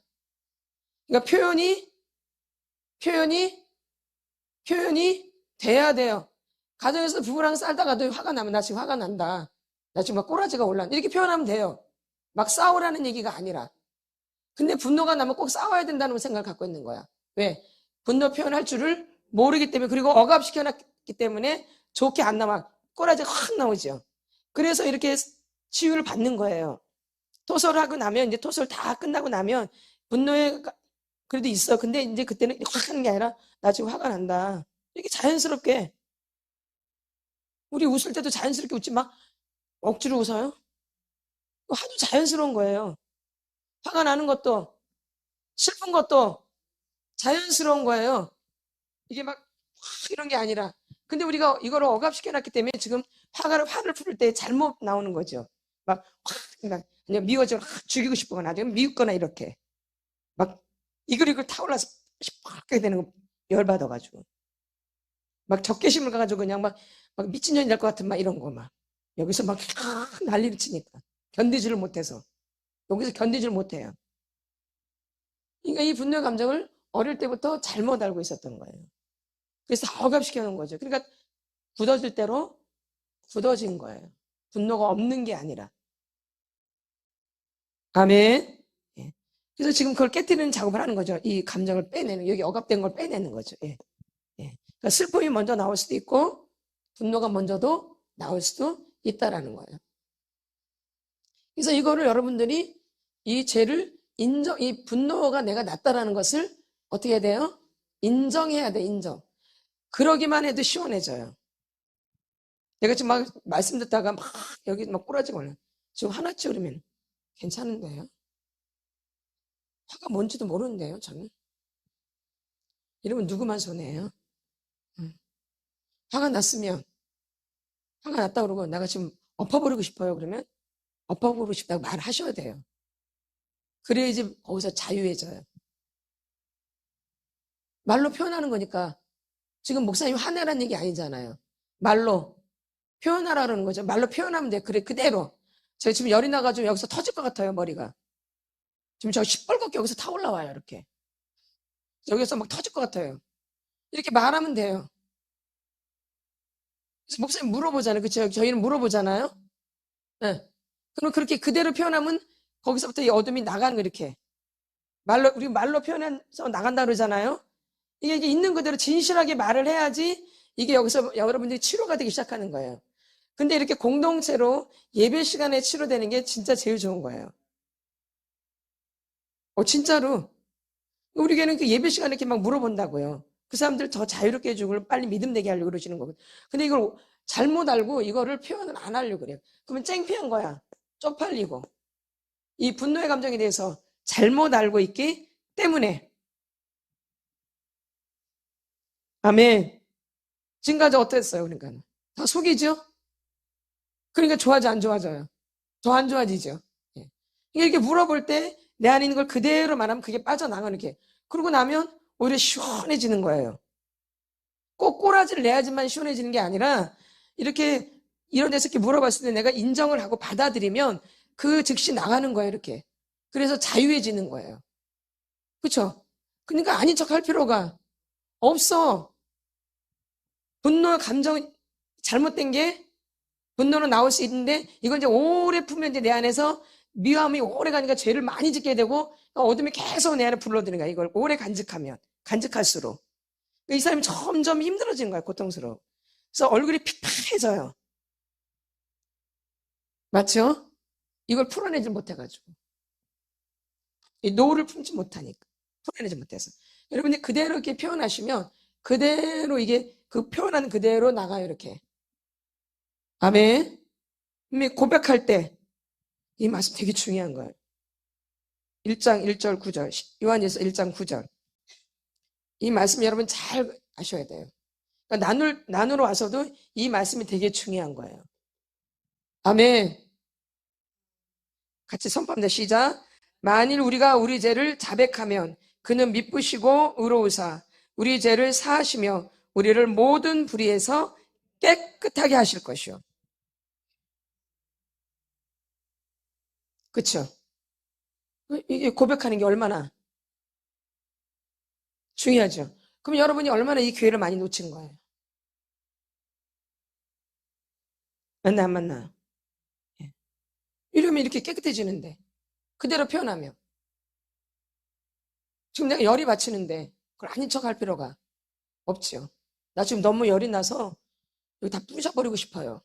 그러니까 표현이 돼야 돼요. 가정에서 부부랑 살다가도 화가 나면 나 지금 화가 난다. 나 지금 막 꼬라지가 올라. 이렇게 표현하면 돼요. 막 싸우라는 얘기가 아니라. 근데 분노가 나면 꼭 싸워야 된다는 생각을 갖고 있는 거야. 왜? 분노 표현할 줄을 모르기 때문에, 그리고 억압시켜놨기 때문에 좋게 안 나와. 꼬라지가 확 나오죠. 그래서 이렇게 치유를 받는 거예요. 토설을 하고 나면, 이제 토설 다 끝나고 나면 분노에 그래도 있어. 근데 이제 그때는 확 하는 게 아니라 나 지금 화가 난다. 이렇게 자연스럽게. 우리 웃을 때도 자연스럽게 웃지 막 억지로 웃어요? 하도 자연스러운 거예요. 화가 나는 것도 슬픈 것도 자연스러운 거예요. 이게 막 이런 게 아니라. 근데 우리가 이거를 억압시켜놨기 때문에 지금 화를 풀 때 잘못 나오는 거죠. 막 그냥 미워져 죽이고 싶거나 아니면 미웃거나 이렇게 막 이글 타올라서 시뻘게 되는 거 열받아가지고 막 적개심을 가가지고 그냥 막 미친년이 될 것 같은 막 이런 거 막 여기서 막 난리를 치니까 견디지를 못해서 여기서 견디지를 못해요. 그러니까 이 분노의 감정을 어릴 때부터 잘못 알고 있었던 거예요. 그래서 억압시켜 놓은 거죠. 그러니까 굳어질 대로 굳어진 거예요. 분노가 없는 게 아니라. 아멘. 예. 그래서 지금 그걸 깨뜨리는 작업을 하는 거죠. 이 감정을 빼내는, 여기 억압된 걸 빼내는 거죠. 예. 예. 그러니까 슬픔이 먼저 나올 수도 있고 분노가 먼저도 나올 수도 있다라는 거예요. 그래서 이거를 여러분들이 이 죄를 이 분노가 내가 났다라는 것을 어떻게 해야 돼요? 인정해야 돼, 인정. 그러기만 해도 시원해져요. 내가 지금 막 말씀 듣다가 막 여기 막 꼬라지가 올라. 지금 화났지, 그러면. 괜찮은데요? 화가 뭔지도 모르는데요, 저는. 이러면 누구만 손해예요? 화가 났으면, 화가 났다 그러고, 내가 지금 엎어버리고 싶어요, 그러면? 엎어버리고 싶다고 말하셔야 돼요. 그래야지 거기서 자유해져요. 말로 표현하는 거니까, 지금 목사님 화내라는 얘기 아니잖아요. 말로 표현하라는 거죠. 말로 표현하면 돼. 그래, 그대로. 제가 지금 열이 나가지고 여기서 터질 것 같아요, 머리가. 지금 저 시뻘겋게 여기서 타 올라와요, 이렇게. 여기서 막 터질 것 같아요. 이렇게 말하면 돼요. 그래서 목사님 물어보잖아요. 그쵸? 저희는 물어보잖아요. 네. 그럼 그렇게 그대로 표현하면 거기서부터 이 어둠이 나가는 거, 이렇게. 우리 말로 표현해서 나간다 그러잖아요. 이게 있는 그대로 진실하게 말을 해야지 이게 여기서 여러분들이 치료가 되기 시작하는 거예요. 근데 이렇게 공동체로 예배 시간에 치료되는 게 진짜 제일 좋은 거예요. 진짜로. 우리 교회는 그 예배 시간에 이렇게 막 물어본다고요. 그 사람들 더 자유롭게 해주고 빨리 믿음 되게 하려고 그러시는 거거든요. 근데 이걸 잘못 알고 이거를 표현을 안 하려고 그래요. 그러면 창피한 거야. 쪽팔리고. 이 분노의 감정에 대해서 잘못 알고 있기 때문에. 아멘. 지금까지 어땠어요, 그러니까? 다 속이죠? 그러니까 좋아져, 안 좋아져요? 더 안 좋아지죠? 예. 이렇게 물어볼 때 내 안에 있는 걸 그대로 말하면 그게 빠져나가는 게. 그러고 나면 오히려 시원해지는 거예요. 꼭 꼬라지를 내야지만 시원해지는 게 아니라 이렇게 이런 데서 이렇게 물어봤을 때 내가 인정을 하고 받아들이면 그 즉시 나가는 거예요, 이렇게. 그래서 자유해지는 거예요. 그렇죠? 그러니까 아닌 척 할 필요가 없어. 분노 감정 잘못된 게 분노는 나올 수 있는데 이건 이제 오래 풀면 이제 내 안에서 미움이 오래 가니까 죄를 많이 짓게 되고 어둠이 계속 내 안에 불러드는 거야. 이걸 오래 간직할수록 이 사람이 점점 힘들어지는 거야. 고통스러워. 그래서 얼굴이 픽픽해져요. 맞죠? 이걸 풀어내지 못해가지고 이 노를 품지 못하니까 풀어내지 못해서 여러분이 그대로 이렇게 표현하시면 그대로 이게 그 표현하는 그대로 나가요. 이렇게. 아멘. 고백할 때 이 말씀 되게 중요한 거예요. 1장 1절 9절 요한일서 1장 9절 이 말씀 여러분 잘 아셔야 돼요. 그러니까 나누러 와서도 이 말씀이 되게 중요한 거예요. 아멘. 같이 선포합니다. 시작. 만일 우리가 우리 죄를 자백하면 그는 미쁘시고 의로우사 우리 죄를 사하시며 우리를 모든 불의에서 깨끗하게 하실 것이요. 그렇죠? 이게 고백하는 게 얼마나 중요하죠. 그럼 여러분이 얼마나 이 기회를 많이 놓친 거예요. 맞나 안 맞나요? 예. 이러면 이렇게 깨끗해지는데 그대로 표현하면 지금 내가 열이 받치는데 그걸 아닌 척 할 필요가 없죠. 나 지금 너무 열이 나서 여기 다 부셔버리고 싶어요.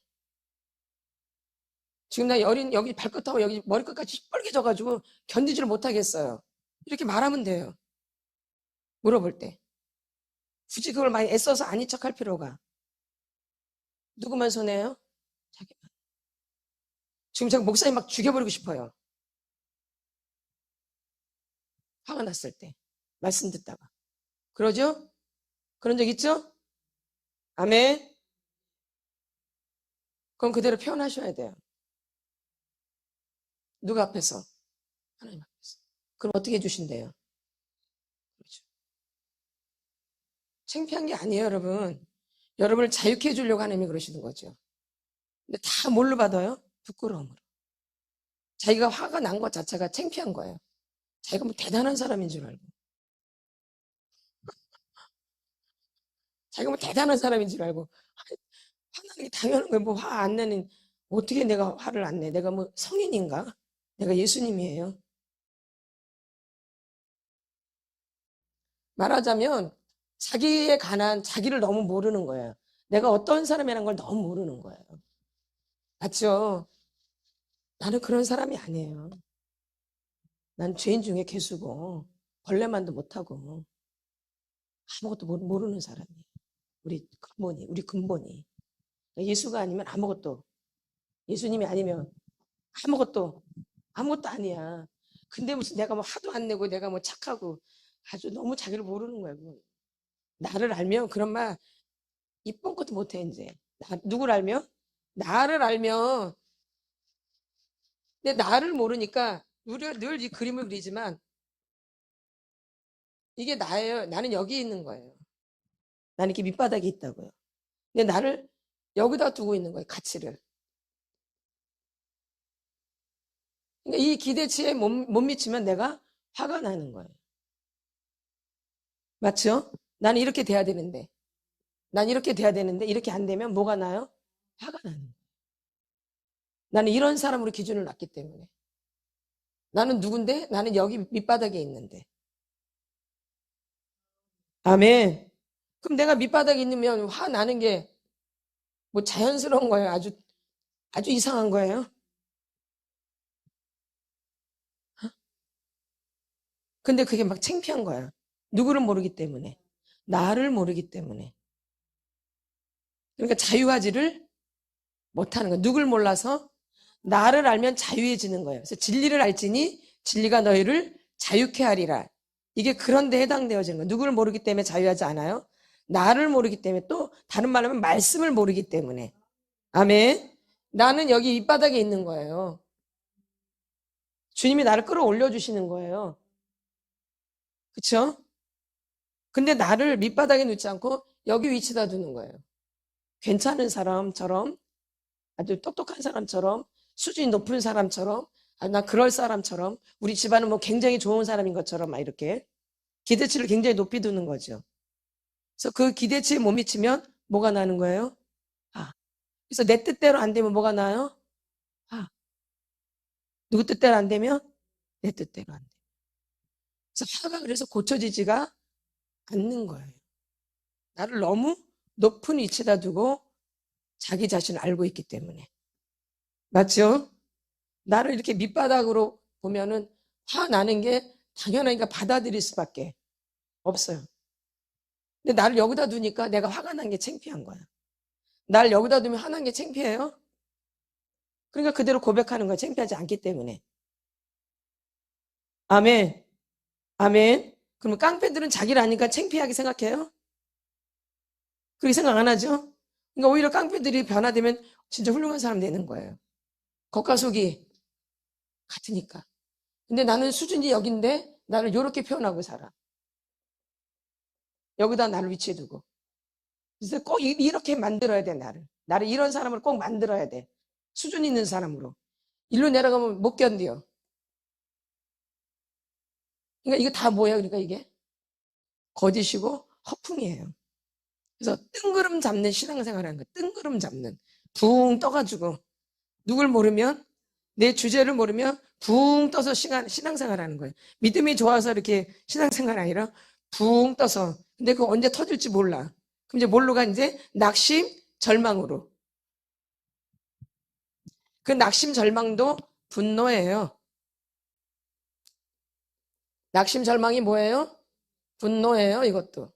지금 나 열이 여기 발끝하고 여기 머리끝까지 빨개져가지고 견디지를 못하겠어요. 이렇게 말하면 돼요. 물어볼 때. 굳이 그걸 많이 애써서 아닌 척 할 필요가. 누구만 손해요? 자기만. 지금 제가 목사님 막 죽여버리고 싶어요. 화가 났을 때. 말씀 듣다가. 그러죠? 그런 적 있죠? 아멘. 그건 그대로 표현하셔야 돼요. 누가 앞에서? 하나님 앞에서. 그럼 어떻게 해주신대요? 그렇죠. 창피한 게 아니에요, 여러분. 여러분을 자유케 해주려고 하나님이 그러시는 거죠. 근데 다 뭘로 받아요? 부끄러움으로. 자기가 화가 난 것 자체가 창피한 거예요. 자기가 뭐 대단한 사람인 줄 알고. 자기가 뭐 대단한 사람인 줄 알고. 화나는 게 당연한 거예요. 뭐 화 안 내는, 어떻게 내가 화를 안 내? 내가 뭐 성인인가? 내가 예수님이에요. 말하자면 자기에 관한 자기를 너무 모르는 거예요. 내가 어떤 사람이라는 걸 너무 모르는 거예요. 맞죠? 나는 그런 사람이 아니에요. 난 죄인 중에 개수고 벌레만도 못하고 아무것도 모르는 사람이에요. 우리 근본이. 예수가 아니면 아무것도, 예수님이 아니면 아무것도 아니야. 근데 무슨 내가 뭐 화도 안 내고 내가 뭐 착하고 아주 너무 자기를 모르는 거야. 그건. 나를 알면 그런 말 이쁜 것도 못해 이제. 누구를 알면? 나를 알면. 근데 나를 모르니까 우리가 늘 이 그림을 그리지만 이게 나예요. 나는 여기 있는 거예요. 나는 이렇게 밑바닥에 있다고요. 근데 나를 여기다 두고 있는 거예요. 가치를. 그러니까 이 기대치에 못 미치면 내가 화가 나는 거예요. 맞죠? 나는 이렇게 돼야 되는데. 난 이렇게 돼야 되는데 이렇게 안 되면 뭐가 나요? 화가 나는 거예요. 나는 이런 사람으로 기준을 놨기 때문에. 나는 누군데? 나는 여기 밑바닥에 있는데. 아멘. 그럼 내가 밑바닥에 있으면 화 나는 게 뭐 자연스러운 거예요? 아주 이상한 거예요? 근데 그게 막 창피한 거야. 누구를 모르기 때문에. 나를 모르기 때문에. 그러니까 자유하지를 못하는 거야. 누굴 몰라서? 나를 알면 자유해지는 거예요. 그래서 진리를 알지니 진리가 너희를 자유케 하리라. 이게 그런 데 해당되어지는 거예요. 누구를 모르기 때문에 자유하지 않아요? 나를 모르기 때문에, 또 다른 말로 하면 말씀을 모르기 때문에. 아멘. 나는 여기 밑바닥에 있는 거예요. 주님이 나를 끌어올려 주시는 거예요. 그쵸? 근데 나를 밑바닥에 놓지 않고 여기 위치다 두는 거예요. 괜찮은 사람처럼, 아주 똑똑한 사람처럼, 수준이 높은 사람처럼, 나 그럴 사람처럼, 우리 집안은 뭐 굉장히 좋은 사람인 것처럼 막 이렇게 기대치를 굉장히 높이 두는 거죠. 그래서 그 기대치에 못 미치면 뭐가 나는 거예요? 아. 그래서 내 뜻대로 안 되면 뭐가 나요? 아. 누구 뜻대로 안 되면 내 뜻대로 안 돼. 그래서 화가 그래서 고쳐지지가 않는 거예요. 나를 너무 높은 위치에다 두고 자기 자신을 알고 있기 때문에. 맞죠? 나를 이렇게 밑바닥으로 보면은 화나는 게 당연하니까 받아들일 수밖에 없어요. 근데 나를 여기다 두니까 내가 화가 난 게 창피한 거야. 나를 여기다 두면 화난 게 창피해요? 그러니까 그대로 고백하는 거야. 창피하지 않기 때문에. 아멘. 아멘. 그러면 깡패들은 자기를 아니까 창피하게 생각해요? 그렇게 생각 안 하죠? 그러니까 오히려 깡패들이 변화되면 진짜 훌륭한 사람 되는 거예요. 겉과 속이 같으니까. 근데 나는 수준이 여긴데 나를 이렇게 표현하고 살아. 여기다 나를 위치해 두고. 그래서 꼭 이렇게 만들어야 돼, 나를. 나를 이런 사람을 꼭 만들어야 돼. 수준 있는 사람으로. 일로 내려가면 못 견뎌요. 그러니까 이거 다 뭐예요? 그러니까 이게 거짓이고 허풍이에요. 그래서 뜬구름 잡는 신앙생활하는 거. 뜬구름 잡는. 붕 떠가지고 누굴 모르면, 내 주제를 모르면 붕 떠서 신앙생활하는 거예요. 믿음이 좋아서 이렇게 신앙생활 아니라 붕 떠서. 근데 그거 언제 터질지 몰라. 그럼 이제 뭘로 가? 이제 낙심, 절망으로. 그 낙심, 절망도 분노예요. 낙심, 절망이 뭐예요? 분노예요, 이것도.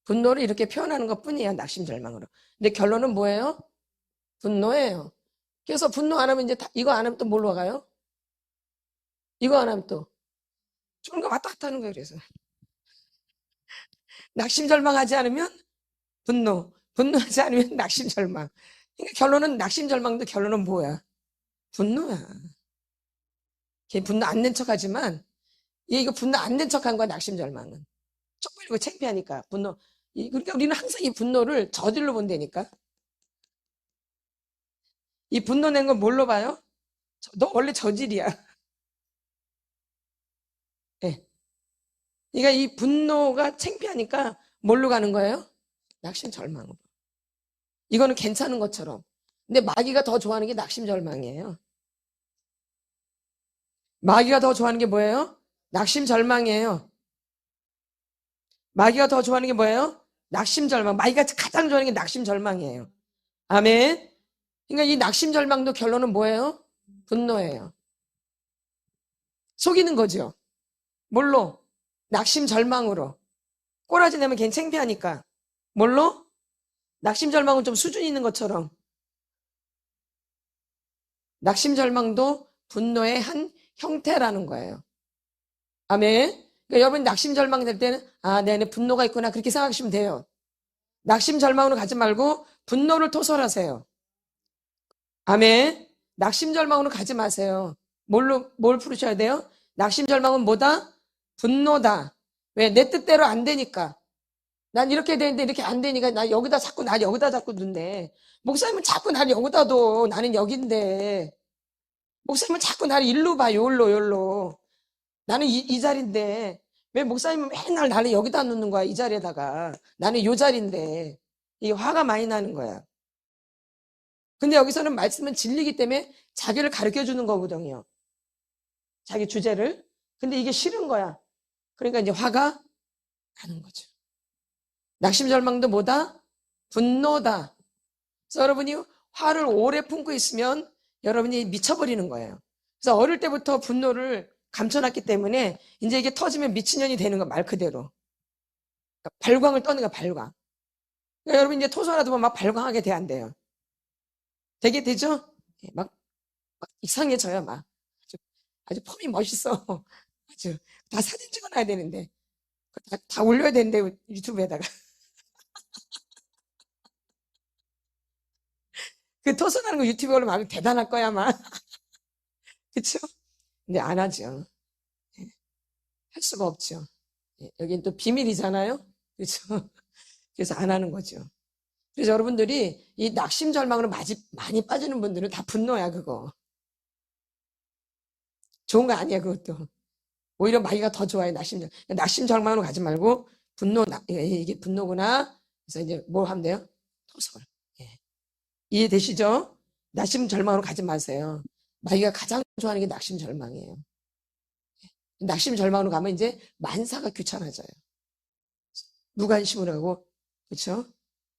분노를 이렇게 표현하는 것 뿐이야, 낙심, 절망으로. 근데 결론은 뭐예요? 분노예요. 그래서 분노 안 하면 이제 이거 안 하면 또 뭘로 가요? 이거 안 하면 또 좋은 거 왔다 갔다 하는 거예요. 그래서 낙심, 절망하지 않으면 분노, 분노하지 않으면 낙심, 절망. 그러니까 결론은 낙심, 절망도 결론은 뭐야? 분노야. 걔 분노 안 낸 척하지만 얘 이거 분노 안 낸 척한 거야. 낙심, 절망은 쪽팔리고 창피하니까 분노. 그러니까 우리는 항상 이 분노를 저질로 본다니까. 이 분노 낸 건 뭘로 봐요? 너 원래 저질이야. 네. 그러니까 이 분노가 창피하니까 뭘로 가는 거예요? 낙심, 절망으로. 이거는 괜찮은 것처럼. 근데 마귀가 더 좋아하는 게 낙심, 절망이에요. 마귀가 더 좋아하는 게 뭐예요? 낙심, 절망이에요. 마귀가 더 좋아하는 게 뭐예요? 낙심, 절망. 마귀가 가장 좋아하는 게 낙심, 절망이에요. 아멘. 그러니까 이 낙심, 절망도 결론은 뭐예요? 분노예요. 속이는 거죠. 뭘로? 낙심 절망으로. 꼬라지 내면 괜히 창피하니까. 뭘로? 낙심 절망은 좀 수준 있는 것처럼. 낙심 절망도 분노의 한 형태라는 거예요. 아멘. 그러니까 여러분 낙심 절망 될 때는 내 안에 분노가 있구나 그렇게 생각하시면 돼요. 낙심 절망으로 가지 말고 분노를 토설하세요. 아멘. 낙심 절망으로 가지 마세요. 뭘 풀으셔야 돼요? 낙심 절망은 뭐다? 분노다. 왜? 내 뜻대로 안 되니까. 난 이렇게 되는데 이렇게 안 되니까 날 여기다 자꾸 둔대. 목사님은 자꾸 나를 여기다 둬. 나는 여긴데. 목사님은 자꾸 나를 일로 봐. 요로. 나는 이 자리인데. 왜 목사님은 맨날 나를 여기다 놓는 거야. 이 자리에다가. 나는 요 자리인데. 이게 화가 많이 나는 거야. 근데 여기서는 말씀은 진리이기 때문에 자기를 가르쳐 주는 거거든요. 자기 주제를. 근데 이게 싫은 거야. 그러니까 이제 화가 나는 거죠. 낙심 절망도 뭐다? 분노다. 그래서 여러분이 화를 오래 품고 있으면 여러분이 미쳐버리는 거예요. 그래서 어릴 때부터 분노를 감춰놨기 때문에 이제 이게 터지면 미친년이 되는 거 말 그대로. 그러니까 발광을 떠는 거야, 발광. 그러니까 여러분 이제 토설하다 보면 막 발광하게 돼 안 돼요. 되게 되죠? 막 이상해져요, 막. 아주 폼이 멋있어. 아주 다 사진 찍어놔야 되는데. 다 올려야 되는데 유튜브에다가. 그 토설하는 거 유튜브에 올리면 대단할 거야, 아마. 그쵸? 근데 안 하죠. 할 수가 없죠. 여긴 또 비밀이잖아요. 그렇죠? 그래서 안 하는 거죠. 그래서 여러분들이 이 낙심 절망으로 많이 빠지는 분들은 다 분노야, 그거. 좋은 거 아니야, 그것도. 오히려 마귀가 더 좋아요, 낙심 절망으로 가지 말고 이게 분노구나. 그래서 이제 뭘 하면 돼요? 토설. 예. 이해되시죠? 낙심 절망으로 가지 마세요. 마귀가 가장 좋아하는 게 낙심 절망이에요. 낙심 절망으로 가면 이제 만사가 귀찮아져요. 무관심으로 하고, 그렇죠?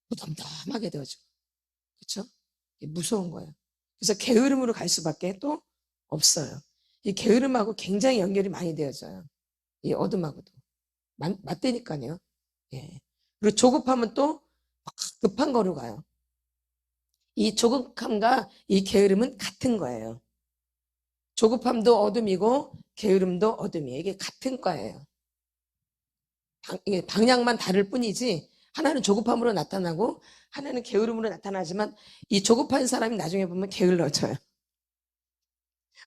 무덤덤하게 되어지고, 그렇죠? 무서운 거예요. 그래서 게으름으로 갈 수밖에 또 없어요. 이 게으름하고 굉장히 연결이 많이 되어져요. 이 어둠하고도 맞대니까요. 예. 그리고 조급하면 또 급한 거로 가요. 이 조급함과 이 게으름은 같은 거예요. 조급함도 어둠이고 게으름도 어둠이에요. 이게 같은 과예요. 이게 방향만 다를 뿐이지 하나는 조급함으로 나타나고 하나는 게으름으로 나타나지만 이 조급한 사람이 나중에 보면 게을러져요.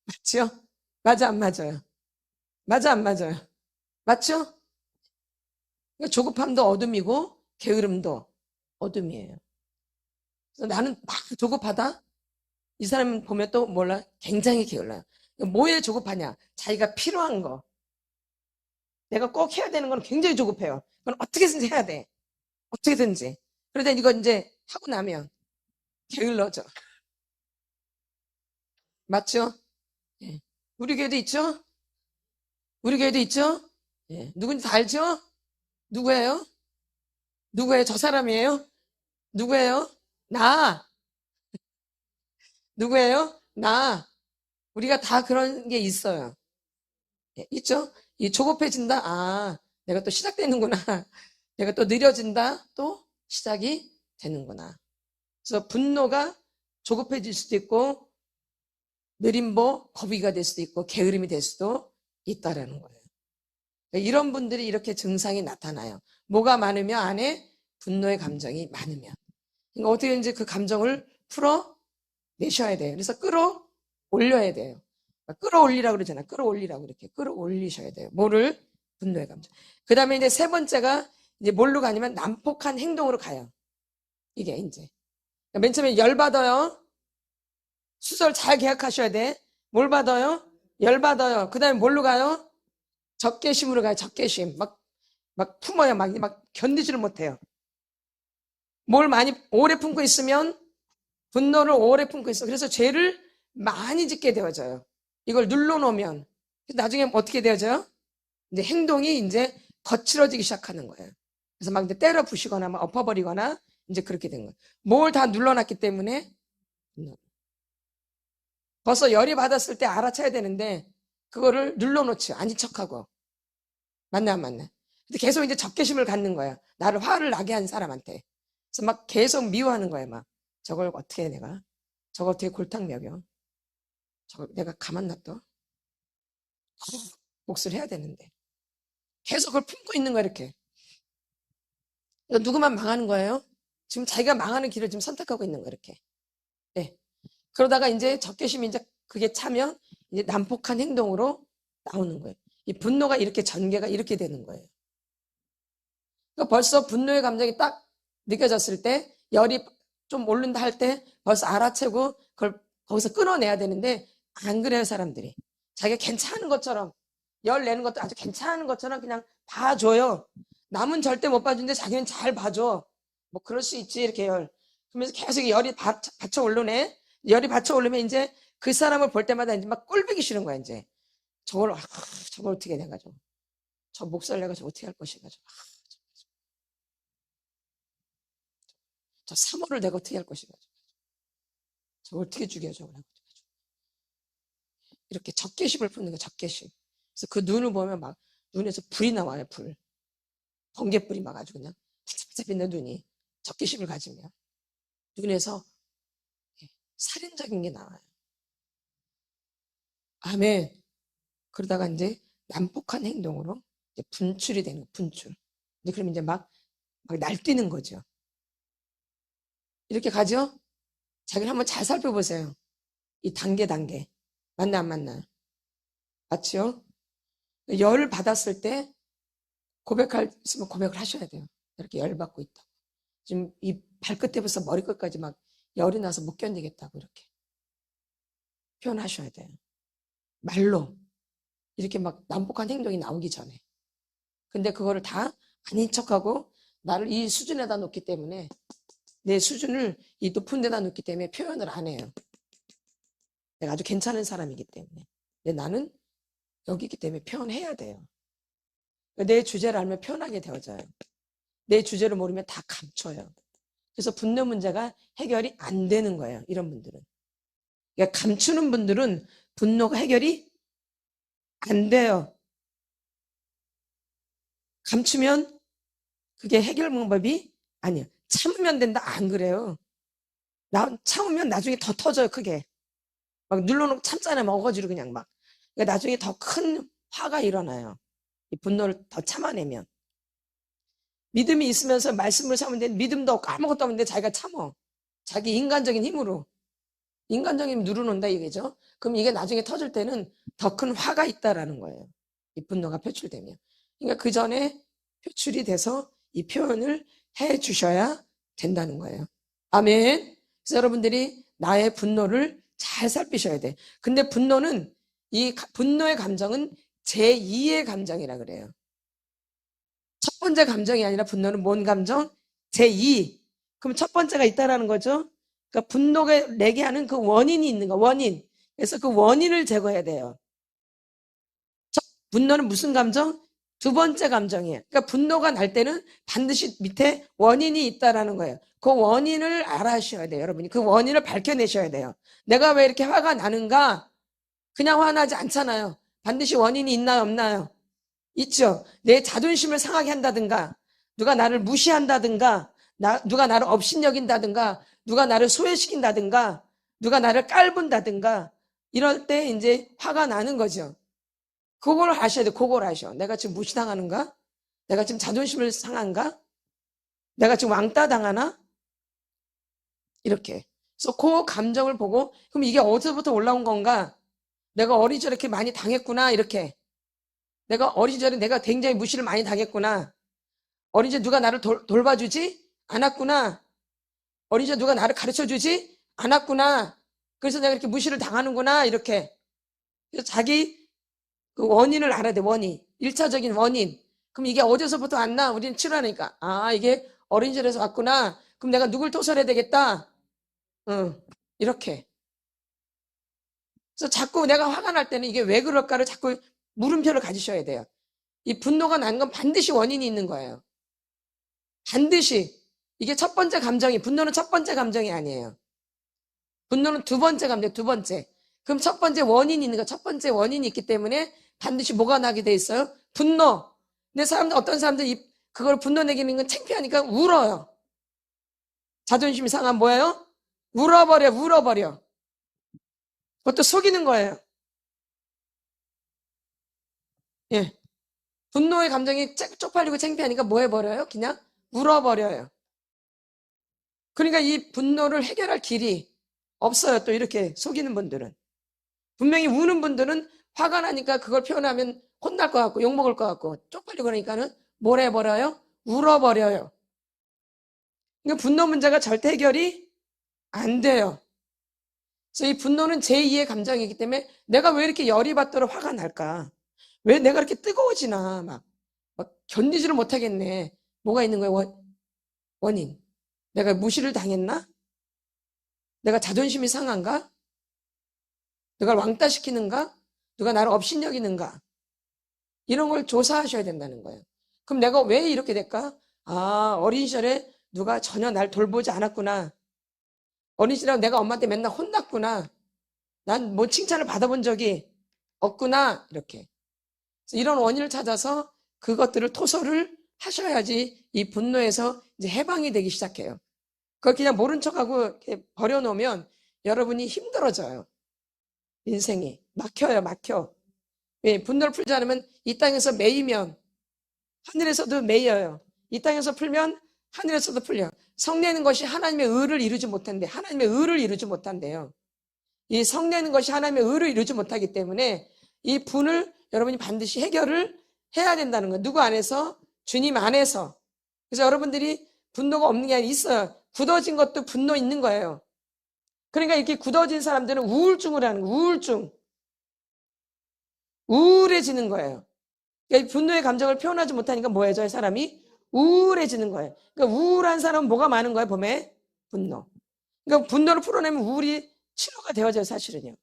맞죠? 맞아 안 맞아요? 맞아 안 맞아요? 맞죠? 그러니까 조급함도 어둠이고 게으름도 어둠이에요. 그래서 나는 막 조급하다? 이 사람 보면 또 몰라? 굉장히 게을러요. 뭐에 조급하냐? 자기가 필요한 거. 내가 꼭 해야 되는 건 굉장히 조급해요. 그건 어떻게든지 해야 돼. 어떻게든지. 그러다 이거 이제 하고 나면 게을러져. 맞죠? 예. 우리 교회도 있죠? 우리 교회도 있죠? 예. 누군지 다 알죠? 누구예요? 누구예요? 저 사람이에요? 누구예요? 나. 누구예요? 나. 우리가 다 그런 게 있어요. 예. 있죠? 이 조급해진다? 내가 또 시작되는구나. 내가 또 느려진다? 또 시작이 되는구나. 그래서 분노가 조급해질 수도 있고 느림보, 거북이가 될 수도 있고 게으름이 될 수도 있다라는 거예요. 이런 분들이 이렇게 증상이 나타나요. 뭐가 많으면 안에 분노의 감정이 많으면. 그러니까 어떻게든지 그 감정을 풀어내셔야 돼요. 그래서 끌어올려야 돼요. 끌어올리라고 그러잖아요. 끌어올리라고 이렇게 끌어올리셔야 돼요. 뭐를? 분노의 감정. 그 다음에 이제 세 번째가 이제 뭘로 가냐면 난폭한 행동으로 가요. 이게 이제. 맨 처음에 열받아요. 수설 잘 계약하셔야 돼. 뭘 받아요? 열받아요. 그 다음에 뭘로 가요? 적개심으로 가요. 적개심. 막 품어요. 막 견디지를 못해요. 뭘 많이 오래 품고 있으면 분노를 오래 품고 있어. 그래서 죄를 많이 짓게 되어져요. 이걸 눌러놓으면. 나중에 어떻게 되어져요? 이제 행동이 이제 거칠어지기 시작하는 거예요. 그래서 막 이제 때려 부시거나 막 엎어버리거나 이제 그렇게 된 거예요. 뭘 다 눌러놨기 때문에 벌써 열이 받았을 때 알아채야 되는데 그거를 눌러놓지 아닌 척하고. 맞나 안 맞나? 근데 계속 이제 적개심을 갖는 거야. 나를 화를 나게 한 사람한테. 그래서 막 계속 미워하는 거야. 막 저걸 어떻게 해 내가? 저걸 어떻게 골탕 먹여? 저걸 내가 가만 놔둬? 몫을 해야 되는데 계속 그걸 품고 있는 거야 이렇게. 그러니까 누구만 망하는 거예요? 지금 자기가 망하는 길을 지금 선택하고 있는 거야 이렇게. 네. 그러다가 이제 적개심이 이제 그게 차면 이제 난폭한 행동으로 나오는 거예요. 이 분노가 이렇게 전개가 이렇게 되는 거예요. 그러니까 벌써 분노의 감정이 딱 느껴졌을 때 열이 좀 오른다 할 때 벌써 알아채고 그걸 거기서 끊어내야 되는데 안 그래요 사람들이. 자기가 괜찮은 것처럼 열 내는 것도 아주 괜찮은 것처럼 그냥 봐줘요. 남은 절대 못 봐주는데 자기는 잘 봐줘. 뭐 그럴 수 있지 이렇게 열. 그러면서 계속 열이 받쳐 오르네. 열이 받쳐 오르면 이제 그 사람을 볼 때마다 이제 막 꼴보기 싫은 거야 이제. 저걸 어떻게 내가지고 저 목살 내가지고 어떻게 할 것인가 저 사모를 내가 어떻게 할 것인가 저걸 어떻게 죽여줘 이렇게 적개심을 품는 거야 적개심. 그래서 그 눈을 보면 막 눈에서 불이 나와요 불. 번개불이 막 아주 그냥 반짝반짝 빛는 눈이 적개심을 가지면 눈에서 살인적인 게 나와요. 아멘. 그러다가 이제 난폭한 행동으로 이제 분출이 되는 거예요, 분출. 근데 그러면 이제 막 날뛰는 거죠. 이렇게 가죠? 자기를 한번 잘 살펴보세요. 이 단계. 맞나 안 맞나요? 맞죠? 열을 받았을 때 고백할 있으면 고백을 하셔야 돼요. 이렇게 열 받고 있다. 지금 이 발끝에부터 머리끝까지 막 열이 나서 못 견디겠다고 이렇게 표현하셔야 돼요. 말로 이렇게 막 난폭한 행동이 나오기 전에. 근데 그거를 다 아닌 척하고 나를 이 수준에다 놓기 때문에 내 수준을 이 높은 데다 놓기 때문에 표현을 안 해요. 내가 아주 괜찮은 사람이기 때문에. 근데 나는 여기 있기 때문에 표현해야 돼요. 내 주제를 알면 표현하게 되어져요. 내 주제를 모르면 다 감춰요. 그래서 분노 문제가 해결이 안 되는 거예요. 이런 분들은. 그러니까 감추는 분들은 분노가 해결이 안 돼요. 감추면 그게 해결 방법이 아니에요. 참으면 된다. 안 그래요. 참으면 나중에 더 터져요. 크게. 막 눌러놓고 참잖아요. 막 어거지로 그냥 막. 그러니까 나중에 더 큰 화가 일어나요. 이 분노를 더 참아내면. 믿음이 있으면서 말씀을 참으면 되는데 믿음도 없고 아무것도 없는데 자기가 참어. 자기 인간적인 힘으로. 인간적인 힘 누르는다 이거죠. 그럼 이게 나중에 터질 때는 더 큰 화가 있다라는 거예요. 이 분노가 표출되면. 그러니까 그 전에 표출이 돼서 이 표현을 해 주셔야 된다는 거예요. 아멘. 그래서 여러분들이 나의 분노를 잘 살피셔야 돼. 근데 분노는 이 분노의 감정은 제2의 감정이라 그래요. 첫 번째 감정이 아니라 분노는 뭔 감정? 제2. 그럼 첫 번째가 있다라는 거죠. 그러니까 분노가 내게 하는 그 원인이 있는 거, 원인. 그래서 그 원인을 제거해야 돼요. 분노는 무슨 감정? 두 번째 감정이에요. 그러니까 분노가 날 때는 반드시 밑에 원인이 있다라는 거예요. 그 원인을 알아셔야 돼요, 여러분이. 그 원인을 밝혀내셔야 돼요. 내가 왜 이렇게 화가 나는가? 그냥 화나지 않잖아요. 반드시 원인이 있나요, 없나요? 있죠. 내 자존심을 상하게 한다든가, 누가 나를 무시한다든가, 누가 나를 업신여긴다든가, 누가 나를 소외시킨다든가, 누가 나를 깔본다든가, 이럴 때 이제 화가 나는 거죠. 그걸 아셔야 돼. 그걸 아셔. 내가 지금 무시당하는가? 내가 지금 자존심을 상한가? 내가 지금 왕따 당하나? 이렇게. 그래서 그 감정을 보고 그럼 이게 어디서부터 올라온 건가? 내가 어린 시절에 이렇게 많이 당했구나. 이렇게. 내가 어린 시절에 내가 굉장히 무시를 많이 당했구나. 어린 시절에 누가 나를 돌봐주지 않았구나. 어린 시절에 누가 나를 가르쳐주지 않았구나. 그래서 내가 이렇게 무시를 당하는구나. 이렇게. 그래서 자기 그 원인을 알아야 돼. 원인. 1차적인 원인. 그럼 이게 어디서부터 왔나? 우리는 치료하니까. 아, 이게 어린 시절에서 왔구나. 그럼 내가 누굴 토설해야 되겠다. 이렇게. 그래서 자꾸 내가 화가 날 때는 이게 왜 그럴까를 자꾸 물음표를 가지셔야 돼요. 이 분노가 난 건 반드시 원인이 있는 거예요. 반드시. 이게 첫 번째 감정이, 분노는 첫 번째 감정이 아니에요. 분노는 두 번째 감정, 두 번째. 그럼 첫 번째 원인이 있는 거, 첫 번째 원인이 있기 때문에 반드시 뭐가 나게 돼 있어요? 분노. 근데 사람들, 어떤 사람들이 그걸 분노 내기는 건 창피하니까 울어요. 자존심이 상한 뭐예요? 울어버려. 그것도 속이는 거예요. 예. 분노의 감정이 쪽팔리고 창피하니까 뭐 해버려요? 그냥 울어버려요. 그러니까 이 분노를 해결할 길이 없어요. 또 이렇게 속이는 분들은. 분명히 우는 분들은 화가 나니까 그걸 표현하면 혼날 것 같고 욕먹을 것 같고 쪽팔리고 그러니까는 뭘 해버려요? 울어버려요. 그러니까 분노 문제가 절대 해결이 안 돼요. 그래서 이 분노는 제2의 감정이기 때문에 내가 왜 이렇게 열이 받도록 화가 날까? 왜 내가 이렇게 뜨거워지나? 막 견디지를 못하겠네. 뭐가 있는 거예요? 원인. 내가 무시를 당했나? 내가 자존심이 상한가? 내가 왕따시키는가? 누가 나를 업신여기는가? 이런 걸 조사하셔야 된다는 거예요. 그럼 내가 왜 이렇게 될까? 아, 어린 시절에 누가 전혀 날 돌보지 않았구나. 어린 시절에 내가 엄마한테 맨날 혼났구나. 난 뭐 칭찬을 받아본 적이 없구나. 이렇게. 이런 원인을 찾아서 그것들을 토설을 하셔야지 이 분노에서 이제 해방이 되기 시작해요. 그걸 그냥 모른 척하고 이렇게 버려놓으면 여러분이 힘들어져요. 인생이. 막혀. 왜? 분노를 풀지 않으면 이 땅에서 매이면 하늘에서도 매여요. 이 땅에서 풀면 하늘에서도 풀려. 성내는 것이 하나님의 의를 이루지 못한대. 하나님의 의를 이루지 못한대요. 이 성내는 것이 하나님의 의를 이루지 못하기 때문에 이 분을 여러분이 반드시 해결을 해야 된다는 거예요. 누구 안에서? 주님 안에서. 그래서 여러분들이 분노가 없는 게 아니라 있어요. 굳어진 것도 분노 있는 거예요. 그러니까 이렇게 굳어진 사람들은 우울증을 하는 거예요. 우울증. 우울해지는 거예요. 그러니까 분노의 감정을 표현하지 못하니까 뭐예요? 저 사람이 우울해지는 거예요. 그러니까 우울한 사람은 뭐가 많은 거예요? 봄에 분노. 그러니까 분노를 풀어내면 우울이 치료가 되어져요, 사실은요.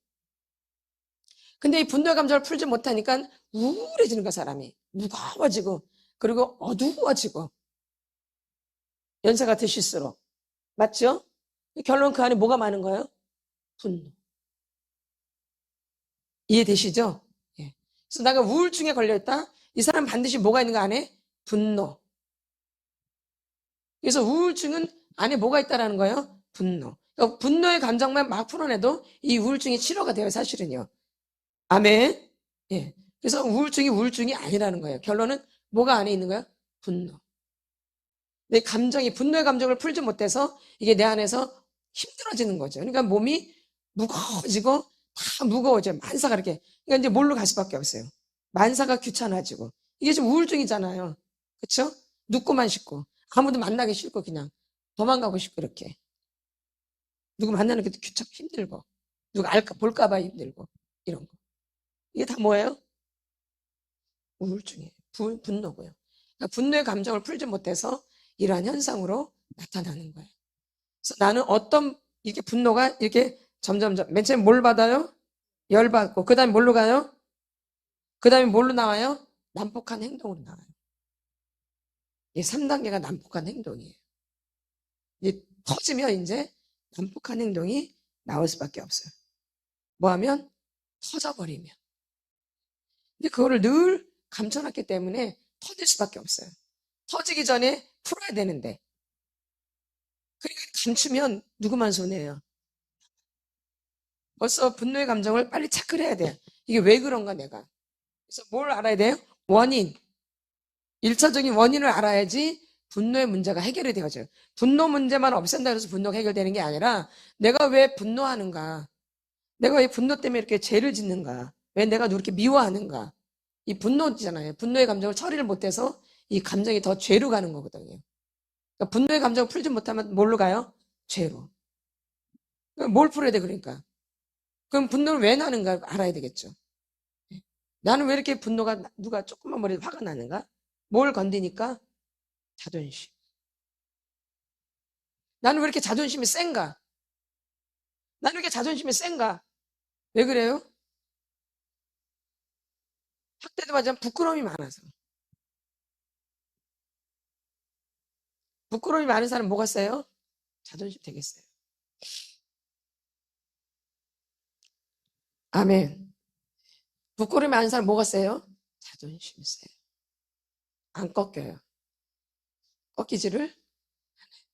근데 이 분노의 감정을 풀지 못하니까 우울해지는 거야, 사람이. 무거워지고, 그리고 어두워지고. 연세가 드실수록. 맞죠? 결론 그 안에 뭐가 많은 거예요? 분노. 이해되시죠? 예. 그래서 내가 우울증에 걸려있다? 이 사람 반드시 뭐가 있는 거 안에? 분노. 그래서 우울증은 안에 뭐가 있다라는 거예요? 분노. 그러니까 분노의 감정만 막 풀어내도 이 우울증이 치료가 돼요, 사실은요. 아멘. 예. 그래서 우울증이 아니라는 거예요. 결론은 뭐가 안에 있는 거예요? 분노. 내 감정이, 분노의 감정을 풀지 못해서 이게 내 안에서 힘들어지는 거죠. 그러니까 몸이 무거워지고 다 무거워져요. 만사가 이렇게. 그러니까 이제 뭘로 갈 수밖에 없어요. 만사가 귀찮아지고. 이게 지금 우울증이잖아요. 그렇죠? 눕고만 싶고. 아무도 만나기 싫고 그냥 도망가고 싶고 이렇게. 누구 만나는 게 귀찮고 힘들고. 누가 알까 볼까 봐 힘들고. 이런 거. 이게 다 뭐예요? 우울증이에요. 분노고요. 그러니까 분노의 감정을 풀지 못해서 이러한 현상으로 나타나는 거예요. 그래서 나는 어떤 이렇게 분노가 이렇게 점점점 맨 처음에 뭘 받아요? 열받고 그 다음에 뭘로 가요? 그 다음에 뭘로 나와요? 난폭한 행동으로 나와요. 이 3단계가 난폭한 행동이에요. 이제 터지면 이제 난폭한 행동이 나올 수밖에 없어요. 뭐 하면? 터져버리면. 근데 그거를 늘 감춰놨기 때문에 터질 수밖에 없어요. 터지기 전에 풀어야 되는데. 그러니까 감추면 누구만 손해예요. 벌써 분노의 감정을 빨리 체크를 해야 돼요. 이게 왜 그런가 내가. 그래서 뭘 알아야 돼요? 원인. 1차적인 원인을 알아야지 분노의 문제가 해결이 되어져요. 분노 문제만 없앤다 해서 분노가 해결되는 게 아니라 내가 왜 분노하는가? 내가 왜 분노 때문에 이렇게 죄를 짓는가? 왜 내가 이렇게 미워하는가? 이 분노잖아요. 분노의 감정을 처리를 못해서 이 감정이 더 죄로 가는 거거든요. 그러니까 분노의 감정을 풀지 못하면 뭘로 가요? 죄로. 뭘 풀어야 돼 그러니까? 그럼 분노를 왜 나는가 알아야 되겠죠. 나는 왜 이렇게 분노가 누가 조금만 머리도 화가 나는가? 뭘 건드니까? 자존심. 나는 왜 이렇게 자존심이 센가? 나는 왜 이렇게 자존심이 센가? 왜 그래요? 학대도 받지만 부끄러움이 많아서. 부끄러움이 많은 사람 뭐가 세요? 자존심 되겠어요. 아멘. 부끄러움이 많은 사람 뭐가 세요? 자존심이 세요. 안 꺾여요. 꺾이지를 않아요.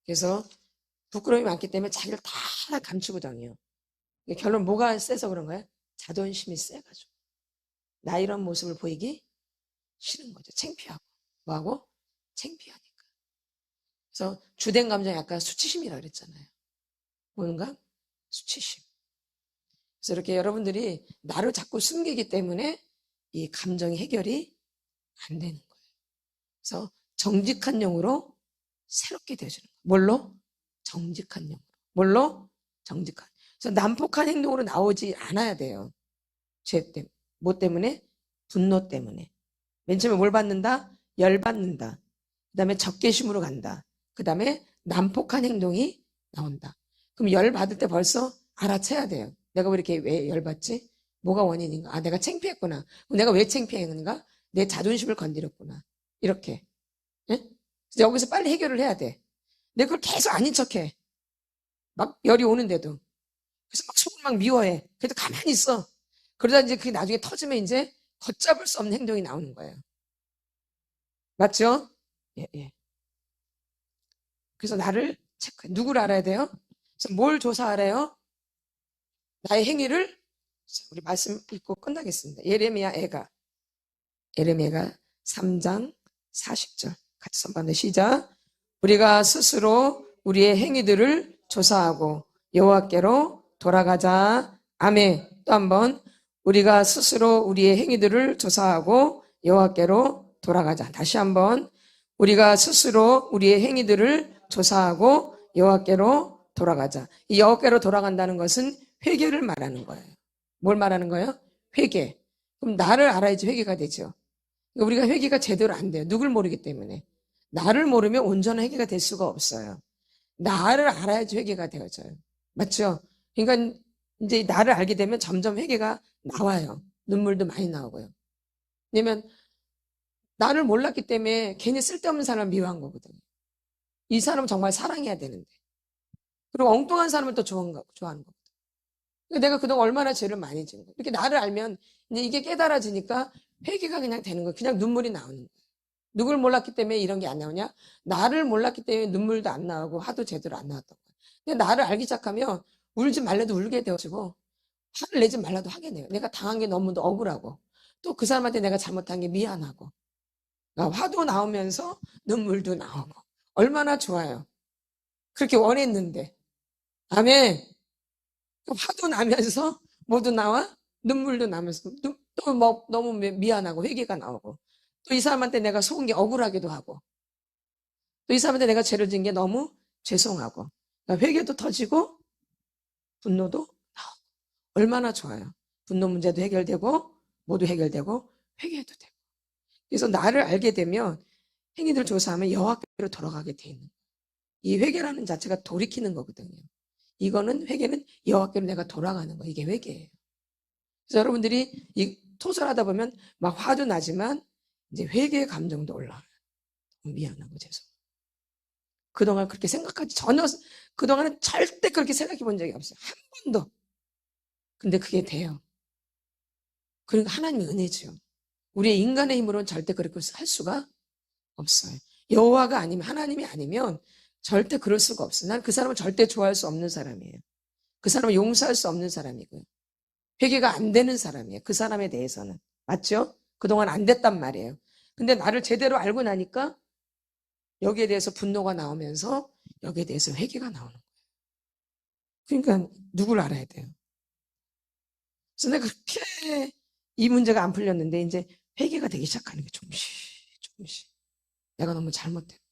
그래서 부끄러움이 많기 때문에 자기를 다 감추고 다녀요. 결론 뭐가 세서 그런 거예요? 자존심이 세가지고 나 이런 모습을 보이기 싫은 거죠. 창피하고. 뭐하고? 창피하니까. 그래서 주된 감정이 아까 수치심이라고 그랬잖아요. 뭔가? 수치심. 그래서 이렇게 여러분들이 나를 자꾸 숨기기 때문에 이 감정이 해결이 안 되는 거예요. 그래서 정직한 영으로 새롭게 되어주는 거예요. 뭘로? 정직한 영으로. 뭘로? 정직한. 그래서 난폭한 행동으로 나오지 않아야 돼요. 죄 때문에. 뭐 때문에? 분노 때문에. 맨 처음에 뭘 받는다? 열 받는다. 그 다음에 적개심으로 간다. 그 다음에 난폭한 행동이 나온다. 그럼 열 받을 때 벌써 알아채야 돼요. 내가 왜 이렇게 왜 열 받지? 뭐가 원인인가? 아, 내가 창피했구나. 내가 왜 창피했는가? 내 자존심을 건드렸구나. 이렇게. 예? 그래서 여기서 빨리 해결을 해야 돼. 내가 그걸 계속 아닌 척해. 막 열이 오는데도. 그래서 막 속을 막 미워해. 그래도 가만히 있어. 그러다 이제 그게 나중에 터지면 이제 걷잡을 수 없는 행동이 나오는 거예요. 맞죠? 예, 예. 그래서 나를 체크해. 누구를 알아야 돼요? 그래서 뭘 조사하래요? 나의 행위를. 우리 말씀 읽고 끝나겠습니다. 예레미야가 3장 40절 같이 선반대 시작. 우리가 스스로 우리의 행위들을 조사하고 여호와께로 돌아가자. 아멘. 또 한번 우리가 스스로 우리의 행위들을 조사하고 여호와께로 돌아가자. 다시 한번 우리가 스스로 우리의 행위들을 조사하고 여호와께로 돌아가자. 이 여호와께로 돌아간다는 것은 회개를 말하는 거예요. 뭘 말하는 거예요? 회개. 그럼 나를 알아야지 회개가 되죠. 우리가 회개가 제대로 안 돼요. 누굴 모르기 때문에. 나를 모르면 온전한 회개가 될 수가 없어요. 나를 알아야지 회개가 되어져요. 맞죠? 그러니까 이제 나를 알게 되면 점점 회개가 나와요. 눈물도 많이 나오고요. 왜냐면 나를 몰랐기 때문에 괜히 쓸데없는 사람을 미워한 거거든요. 이 사람은 정말 사랑해야 되는데. 그리고 엉뚱한 사람을 또 좋아하는 거거든요. 내가 그동안 얼마나 죄를 많이 지은 거예요. 이렇게 나를 알면 이제 이게 깨달아지니까 회개가 그냥 되는 거예요. 그냥 눈물이 나오는 거예요. 누굴 몰랐기 때문에 이런 게 안 나오냐? 나를 몰랐기 때문에 눈물도 안 나오고 화도 제대로 안 나왔던 거예요. 근데 나를 알기 시작하면 울지 말래도 울게 되어지고 화를 내지 말라도 하게 돼요. 내가 당한 게 너무 억울하고 또 그 사람한테 내가 잘못한 게 미안하고 화도 나오면서 눈물도 나오고 얼마나 좋아요. 그렇게 원했는데. 아멘. 화도 나면서 뭐도 나와? 눈물도 나면서 또 뭐 너무 미안하고 회개가 나오고 또 이 사람한테 내가 속은 게 억울하기도 하고 또 이 사람한테 내가 죄를 지은 게 너무 죄송하고 그러니까 회개도 터지고 분노도 나오고 얼마나 좋아요. 분노 문제도 해결되고 모두 해결되고 회개도 되고. 그래서 나를 알게 되면 행위들 조사하면 여호와께로 돌아가게 돼 있는 거예요. 이 회개라는 자체가 돌이키는 거거든요. 이거는 회개는 여호와께로 내가 돌아가는 거. 이게 회개예요. 그래서 여러분들이 이 토설하다 보면 막 화도 나지만 이제 회개의 감정도 올라와요. 미안하고 죄송. 그동안 그렇게 생각하지 전혀 그동안은 절대 그렇게 생각해 본 적이 없어요. 한 번도. 근데 그게 돼요. 그러니까 하나님의 은혜죠. 우리의 인간의 힘으로는 절대 그렇게 할 수가 없어요. 여호와가 아니면 하나님이 아니면 절대 그럴 수가 없어요. 난 그 사람을 절대 좋아할 수 없는 사람이에요. 그 사람을 용서할 수 없는 사람이고요. 회개가 안 되는 사람이에요. 그 사람에 대해서는. 맞죠? 그동안 안 됐단 말이에요. 근데 나를 제대로 알고 나니까 여기에 대해서 분노가 나오면서 여기에 대해서 회개가 나오는 거예요. 그러니까 누굴 알아야 돼요. 그래서 내가 그렇게 이 문제가 안 풀렸는데 이제 회개가 되기 시작하는 게 조금씩. 내가 너무 잘못했다.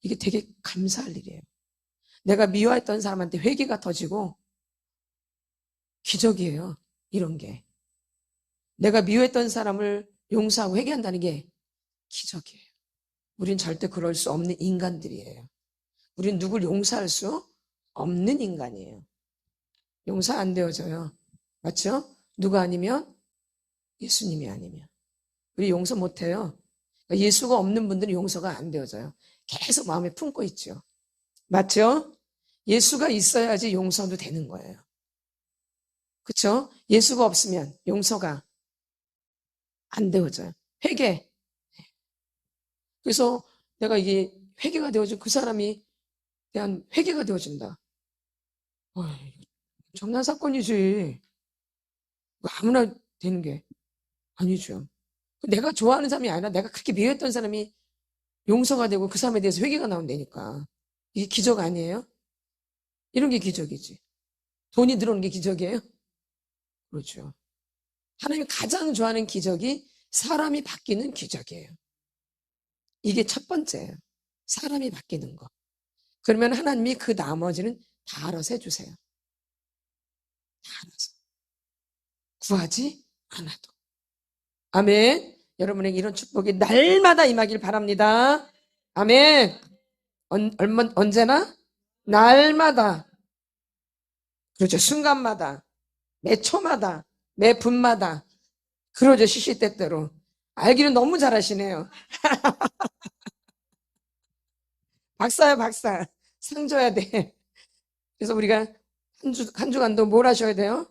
이게 되게 감사할 일이에요. 내가 미워했던 사람한테 회개가 터지고 기적이에요. 이런 게. 내가 미워했던 사람을 용서하고 회개한다는 게 기적이에요. 우린 절대 그럴 수 없는 인간들이에요. 우린 누굴 용서할 수 없는 인간이에요. 용서 안 되어져요. 맞죠? 누가 아니면? 예수님이 아니면. 우리 용서 못해요. 예수가 없는 분들은 용서가 안 되어져요. 계속 마음에 품고 있죠. 맞죠? 예수가 있어야지 용서도 되는 거예요. 그쵸? 예수가 없으면 용서가 안 되어져요. 회개. 그래서 내가 이게 회개가 되어지고 그 사람이 대한 회개가 되어진다. 정난 사건이지. 아무나 되는 게 아니죠. 내가 좋아하는 사람이 아니라 내가 그렇게 미워했던 사람이 용서가 되고 그 사람에 대해서 회개가 나온다니까. 이게 기적 아니에요? 이런 게 기적이지. 돈이 들어오는 게 기적이에요? 그렇죠. 하나님이 가장 좋아하는 기적이 사람이 바뀌는 기적이에요. 이게 첫 번째예요. 사람이 바뀌는 거. 그러면 하나님이 그 나머지는 다 알아서 해주세요. 다 알아서. 구하지 않아도. 아멘. 여러분에게 이런 축복이 날마다 임하길 바랍니다. 아멘. 언제나? 날마다. 그렇죠. 순간마다. 매 초마다. 매 분마다. 그러죠. 시시때때로. 알기는 너무 잘하시네요. 박사야, 박사. 상 줘야 돼. 그래서 우리가 한 주간도 뭘 하셔야 돼요?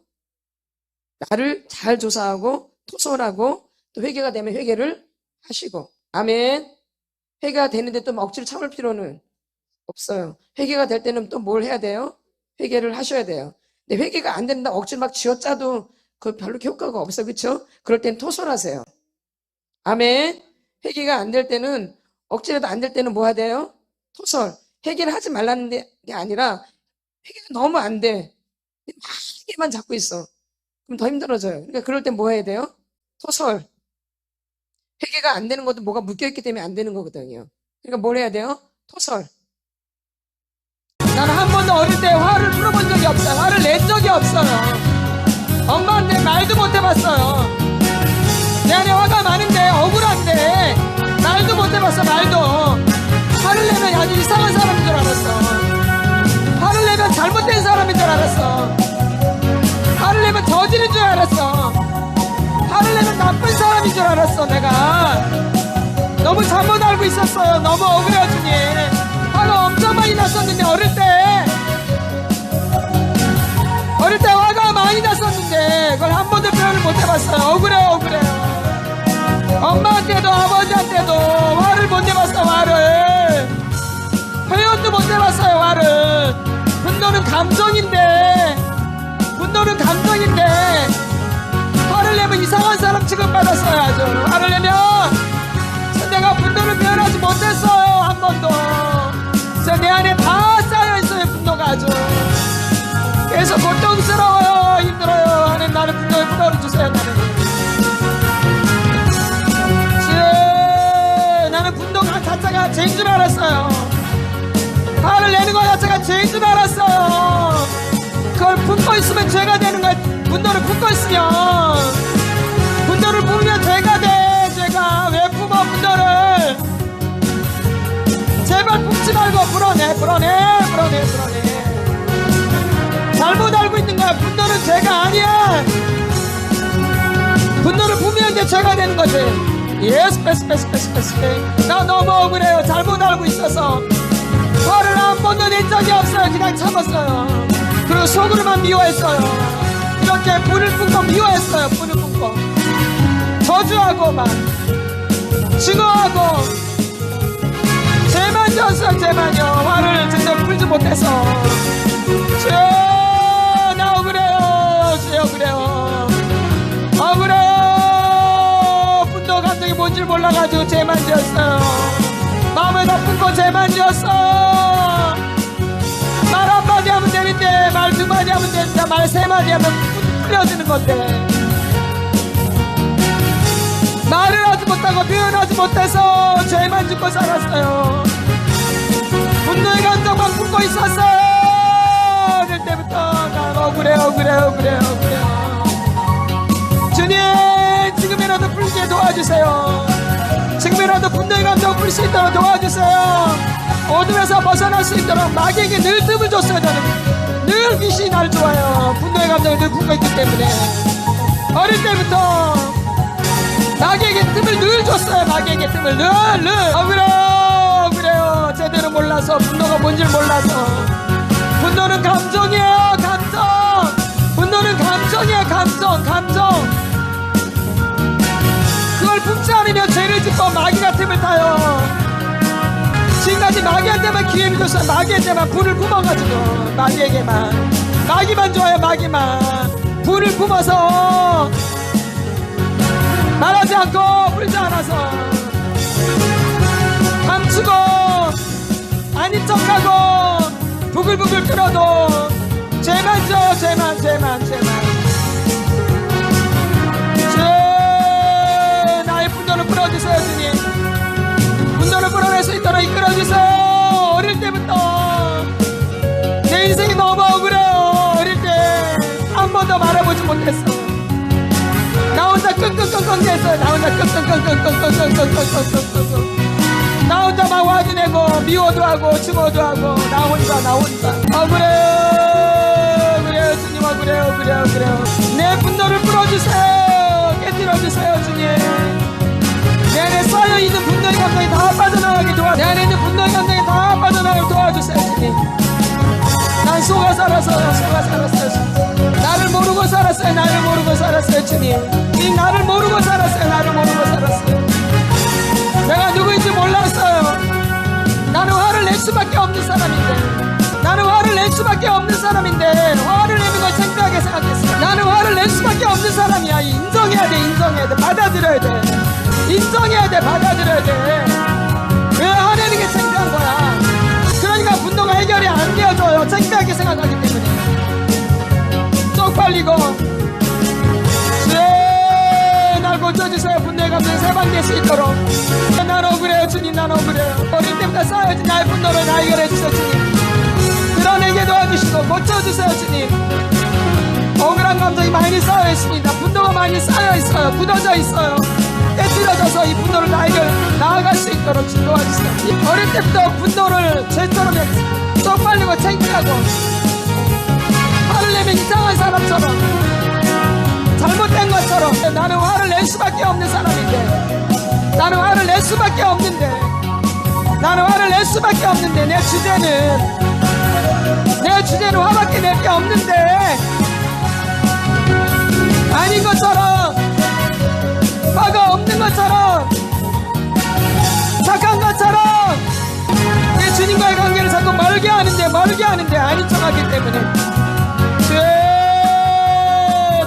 나를 잘 조사하고 토설하고 또 회개가 되면 회개를 하시고. 아멘. 회개가 되는데 또 억지로 참을 필요는 없어요. 회개가 될 때는 또 뭘 해야 돼요? 회개를 하셔야 돼요. 근데 회개가 안 된다 억지로 막 쥐어짜도 그 별로 효과가 없어. 그렇죠? 그럴 땐 토설하세요. 아멘. 회개가 안 될 때는 억지라도 안 될 때는 뭐 해야 돼요? 토설. 회개를 하지 말라는 게 아니라 회개가 너무 안 돼. 막 회개만 잡고 있어. 그럼 더 힘들어져요. 그러니까 그럴 땐 뭐 해야 돼요? 토설. 회개가 안 되는 것도 뭐가 묶여있기 때문에 안 되는 거거든요. 그러니까 뭘 해야 돼요? 토설. 나는 한 번도 어릴 때 화를 풀어본 적이 없어요. 화를 낸 적이 없어요. 엄마한테 말도 못 해봤어요. 내 안에 화가 많은데 억울한데 말도 못 해봤어. 말도. 화를 내면 아주 이상한 사람인 줄 알았어. 화를 내면 잘못된 사람인 줄 알았어. 화를 내면 저지른 줄 알았어. 화를 내면 나쁜 사람인 줄 알았어. 내가 너무 잘못 알고 있었어요. 너무 억울해요. 주님. 화가 엄청 많이 났었는데 어릴 때 화가 많이 났었는데 그걸 한 번도 표현을 못 해봤어요. 억울해요. 엄마한테도 아버지한테도 화를 못 내봤어. 화를 표현도 못 해봤어요. 화를. 분노는 감정인데 화를 내면 이상한 사람 취급받았어요. 아주 화를 내면 내가 분노를 표현하지 못했어요. 한 번도. 그래서 내 안에 다 쌓여있어요. 분노가 아주. 그래서 고통스러워요. 힘들어요. 하나님 나는 분노를 풀어주세요. 나는 분노가 자체가 죄인 줄 알았어요. 화를 내는 것 자체가 죄인 줄 알았어요. 그걸 품고 있으면 죄가 되는 거야. 분노를 품고 있으면 분노를 품으면 죄가 돼. 죄가 왜 품어 분노를. 제발 품지 말고 풀어내. 잘못 알고 있는 거야. 분노는 죄가 아니야. 분노를 품으면 이제 죄가 되는 거지. 예스 패스. 나 너무 억울해요. 잘못 알고 있어서 화를 한 번도 낸 적이 없어요. 그냥 참았어요. 그리고 속으로만 미워했어요. 이렇게 불을 뿜고 미워했어요. 불을 뿜고 저주하고 막 증오하고 죄만 졌어요. 죄만요. 화를 제대로 풀지 못해서 주여 나 억울해요. 주여 억울해요. 분노 감정이 뭔지 몰라가지고 죄만 지었어요. 마음을 나쁜 거 죄만 지었어. 말 한마디 하면 되는데 말 두마디 하면 된다. 말 세마디 하면 풀려지는 건데 말을 하지 못하고 표현하지 못해서 죄만 짓고 살았어요. 분노의 감정만 품고 있었어요. 어릴 때부터 난 억울해요. 주님 지금이라도 풀게 도와주세요. 지금이라도 분노의 감정 풀 수 있도록 도와주세요. 어둠에서 벗어날 수 있도록 마귀에게 늘 틈을 줬어요. 저는 늘 귀신이 나를 좋아요. 분노의 감정을 늘 품고 있기 때문에 어릴 때부터 마귀에게 틈을 늘 줬어요. 마귀에게 틈을 늘 억울해요. 제대로 몰라서 분노가 뭔지를 몰라서. 분노는 감정이에요. 감정. 분노 분노는 감정이야. 감정. 그걸 품지 않으면 죄를 짓고 마귀 같음을 타요. 지금까지 마귀한테만 기회를 줬어요. 마귀한테만 불을 뿜어가지고 마귀만 좋아요. 마귀만 불을 뿜어서 말하지 않고 불지 않아서 감추고 아닌 척하고 부글부글 끓어도 죄만 져요. 죄만 나의 분노를 풀어주세요. 주님, 분노를 풀어낼 수 있도록 이끌어주세요. 어릴 때부터 내 인생이 너무 억울해요. 어릴 때 한 번도 말해보지 못했어. 나 혼자 끙끙끙끙 했어요. 나 혼자 막 화도 내고 미워도 하고 증오도 하고 나 혼자 그래요. 주님, 그래요. 내 분노를 풀어주세요. 깨뜨려주세요. 주님, 내 안에 쌓여있는 분노의 감정이 다 빠져나가게 도와주세요. 내 안에 있는 분노의 감정이 다 빠져나가게 도와주세요. 주님, 난 속아 살았어요. 나를 모르고 살았어요. 주님, 나를 모르고 살았어요. 내가 누구인지 몰랐어요. 나는 화를 낼 수밖에 없는 사람인데 화를 내는 걸 창피하게 생각했어요. 나는 화를 낼 수밖에 없는 사람이야. 인정해야 돼. 받아들여야 돼. 왜 화내는 게 창피한 거야? 그러니까 분노가 해결이 안 되어져요. 창피하게 생각하기 때문에. 쪽팔리고. 날 고쳐주세요. 분노의 감정이 세방될 수 있도록. 난 억울해요. 주님, 어릴 때부터 쌓여진 나의 분노를 다 해결해주세요. 주님, 드러내게 도와주시고 고쳐주세요. 주님, 억울한 감정이 많이 쌓여있습니다. 분노가 많이 쌓여있어요. 굳어져 있어요. 깨뜨려져서 이 분노를 나아갈 수 있도록 도와주세요. 어릴 때부터 분노를 죄처럼 여기서 쪽팔리고 창피하고 화를 내면 이상한 사람처럼 잘못된 것처럼 나는 화를 낼 수밖에 없는 사람인데 나는 화를 낼 수밖에 없는데 내 주제는 화밖에 낼 게 없는데 아닌 것처럼 화가 없는 것처럼 착한 것처럼 내 주님과의 관계를 자꾸 멀게 하는데 아닌 척하기 때문에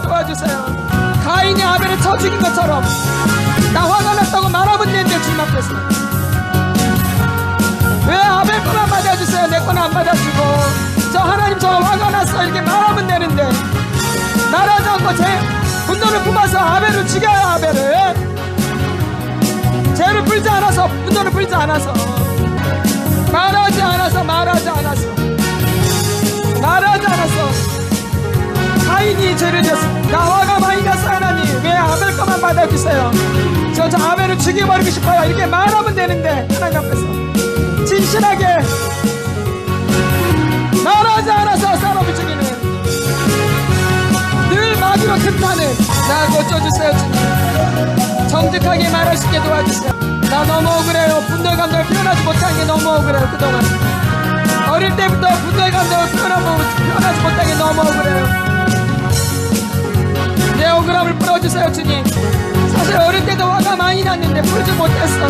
도와주세요. 가인이 아벨을 쳐 죽인 것처럼 나 화가 났다고 말하면 되는데 주님 앞에서 왜 아벨 거만 받아주세요. 내 거는 안 받아주고 저 하나님 저 화가 났어 이렇게 말하면 되는데 말하지 않고 제 분노를 품어서 아벨을 죽여요. 아벨을 죄를 풀지 않아서 분노를 풀지 않아서 말하지 않아서 가인이 죄를 졌어. 나 화가 많이 났어. 하나님 왜 아벨 거만 받아주세요. 저 아벨을 죽여버리고 싶어요 이렇게 말하면 되는데 하나님 앞에서 진실하게 말하지 않아서 사람을 죽이는 늘 마귀로 틈타는 나 고쳐주세요. 주님, 정직하게 말할 수 있게 도와주세요. 나 너무 억울해요. 분노의 감정을 표현하지 못한 게 너무 억울해요. 그동안 어릴 때부터 분노의 감정을 표현하지 못한 게 너무 억울해요. 내 억울함을 풀어주세요. 주님, 사실 어릴 때도 화가 많이 났는데 풀지 못했어.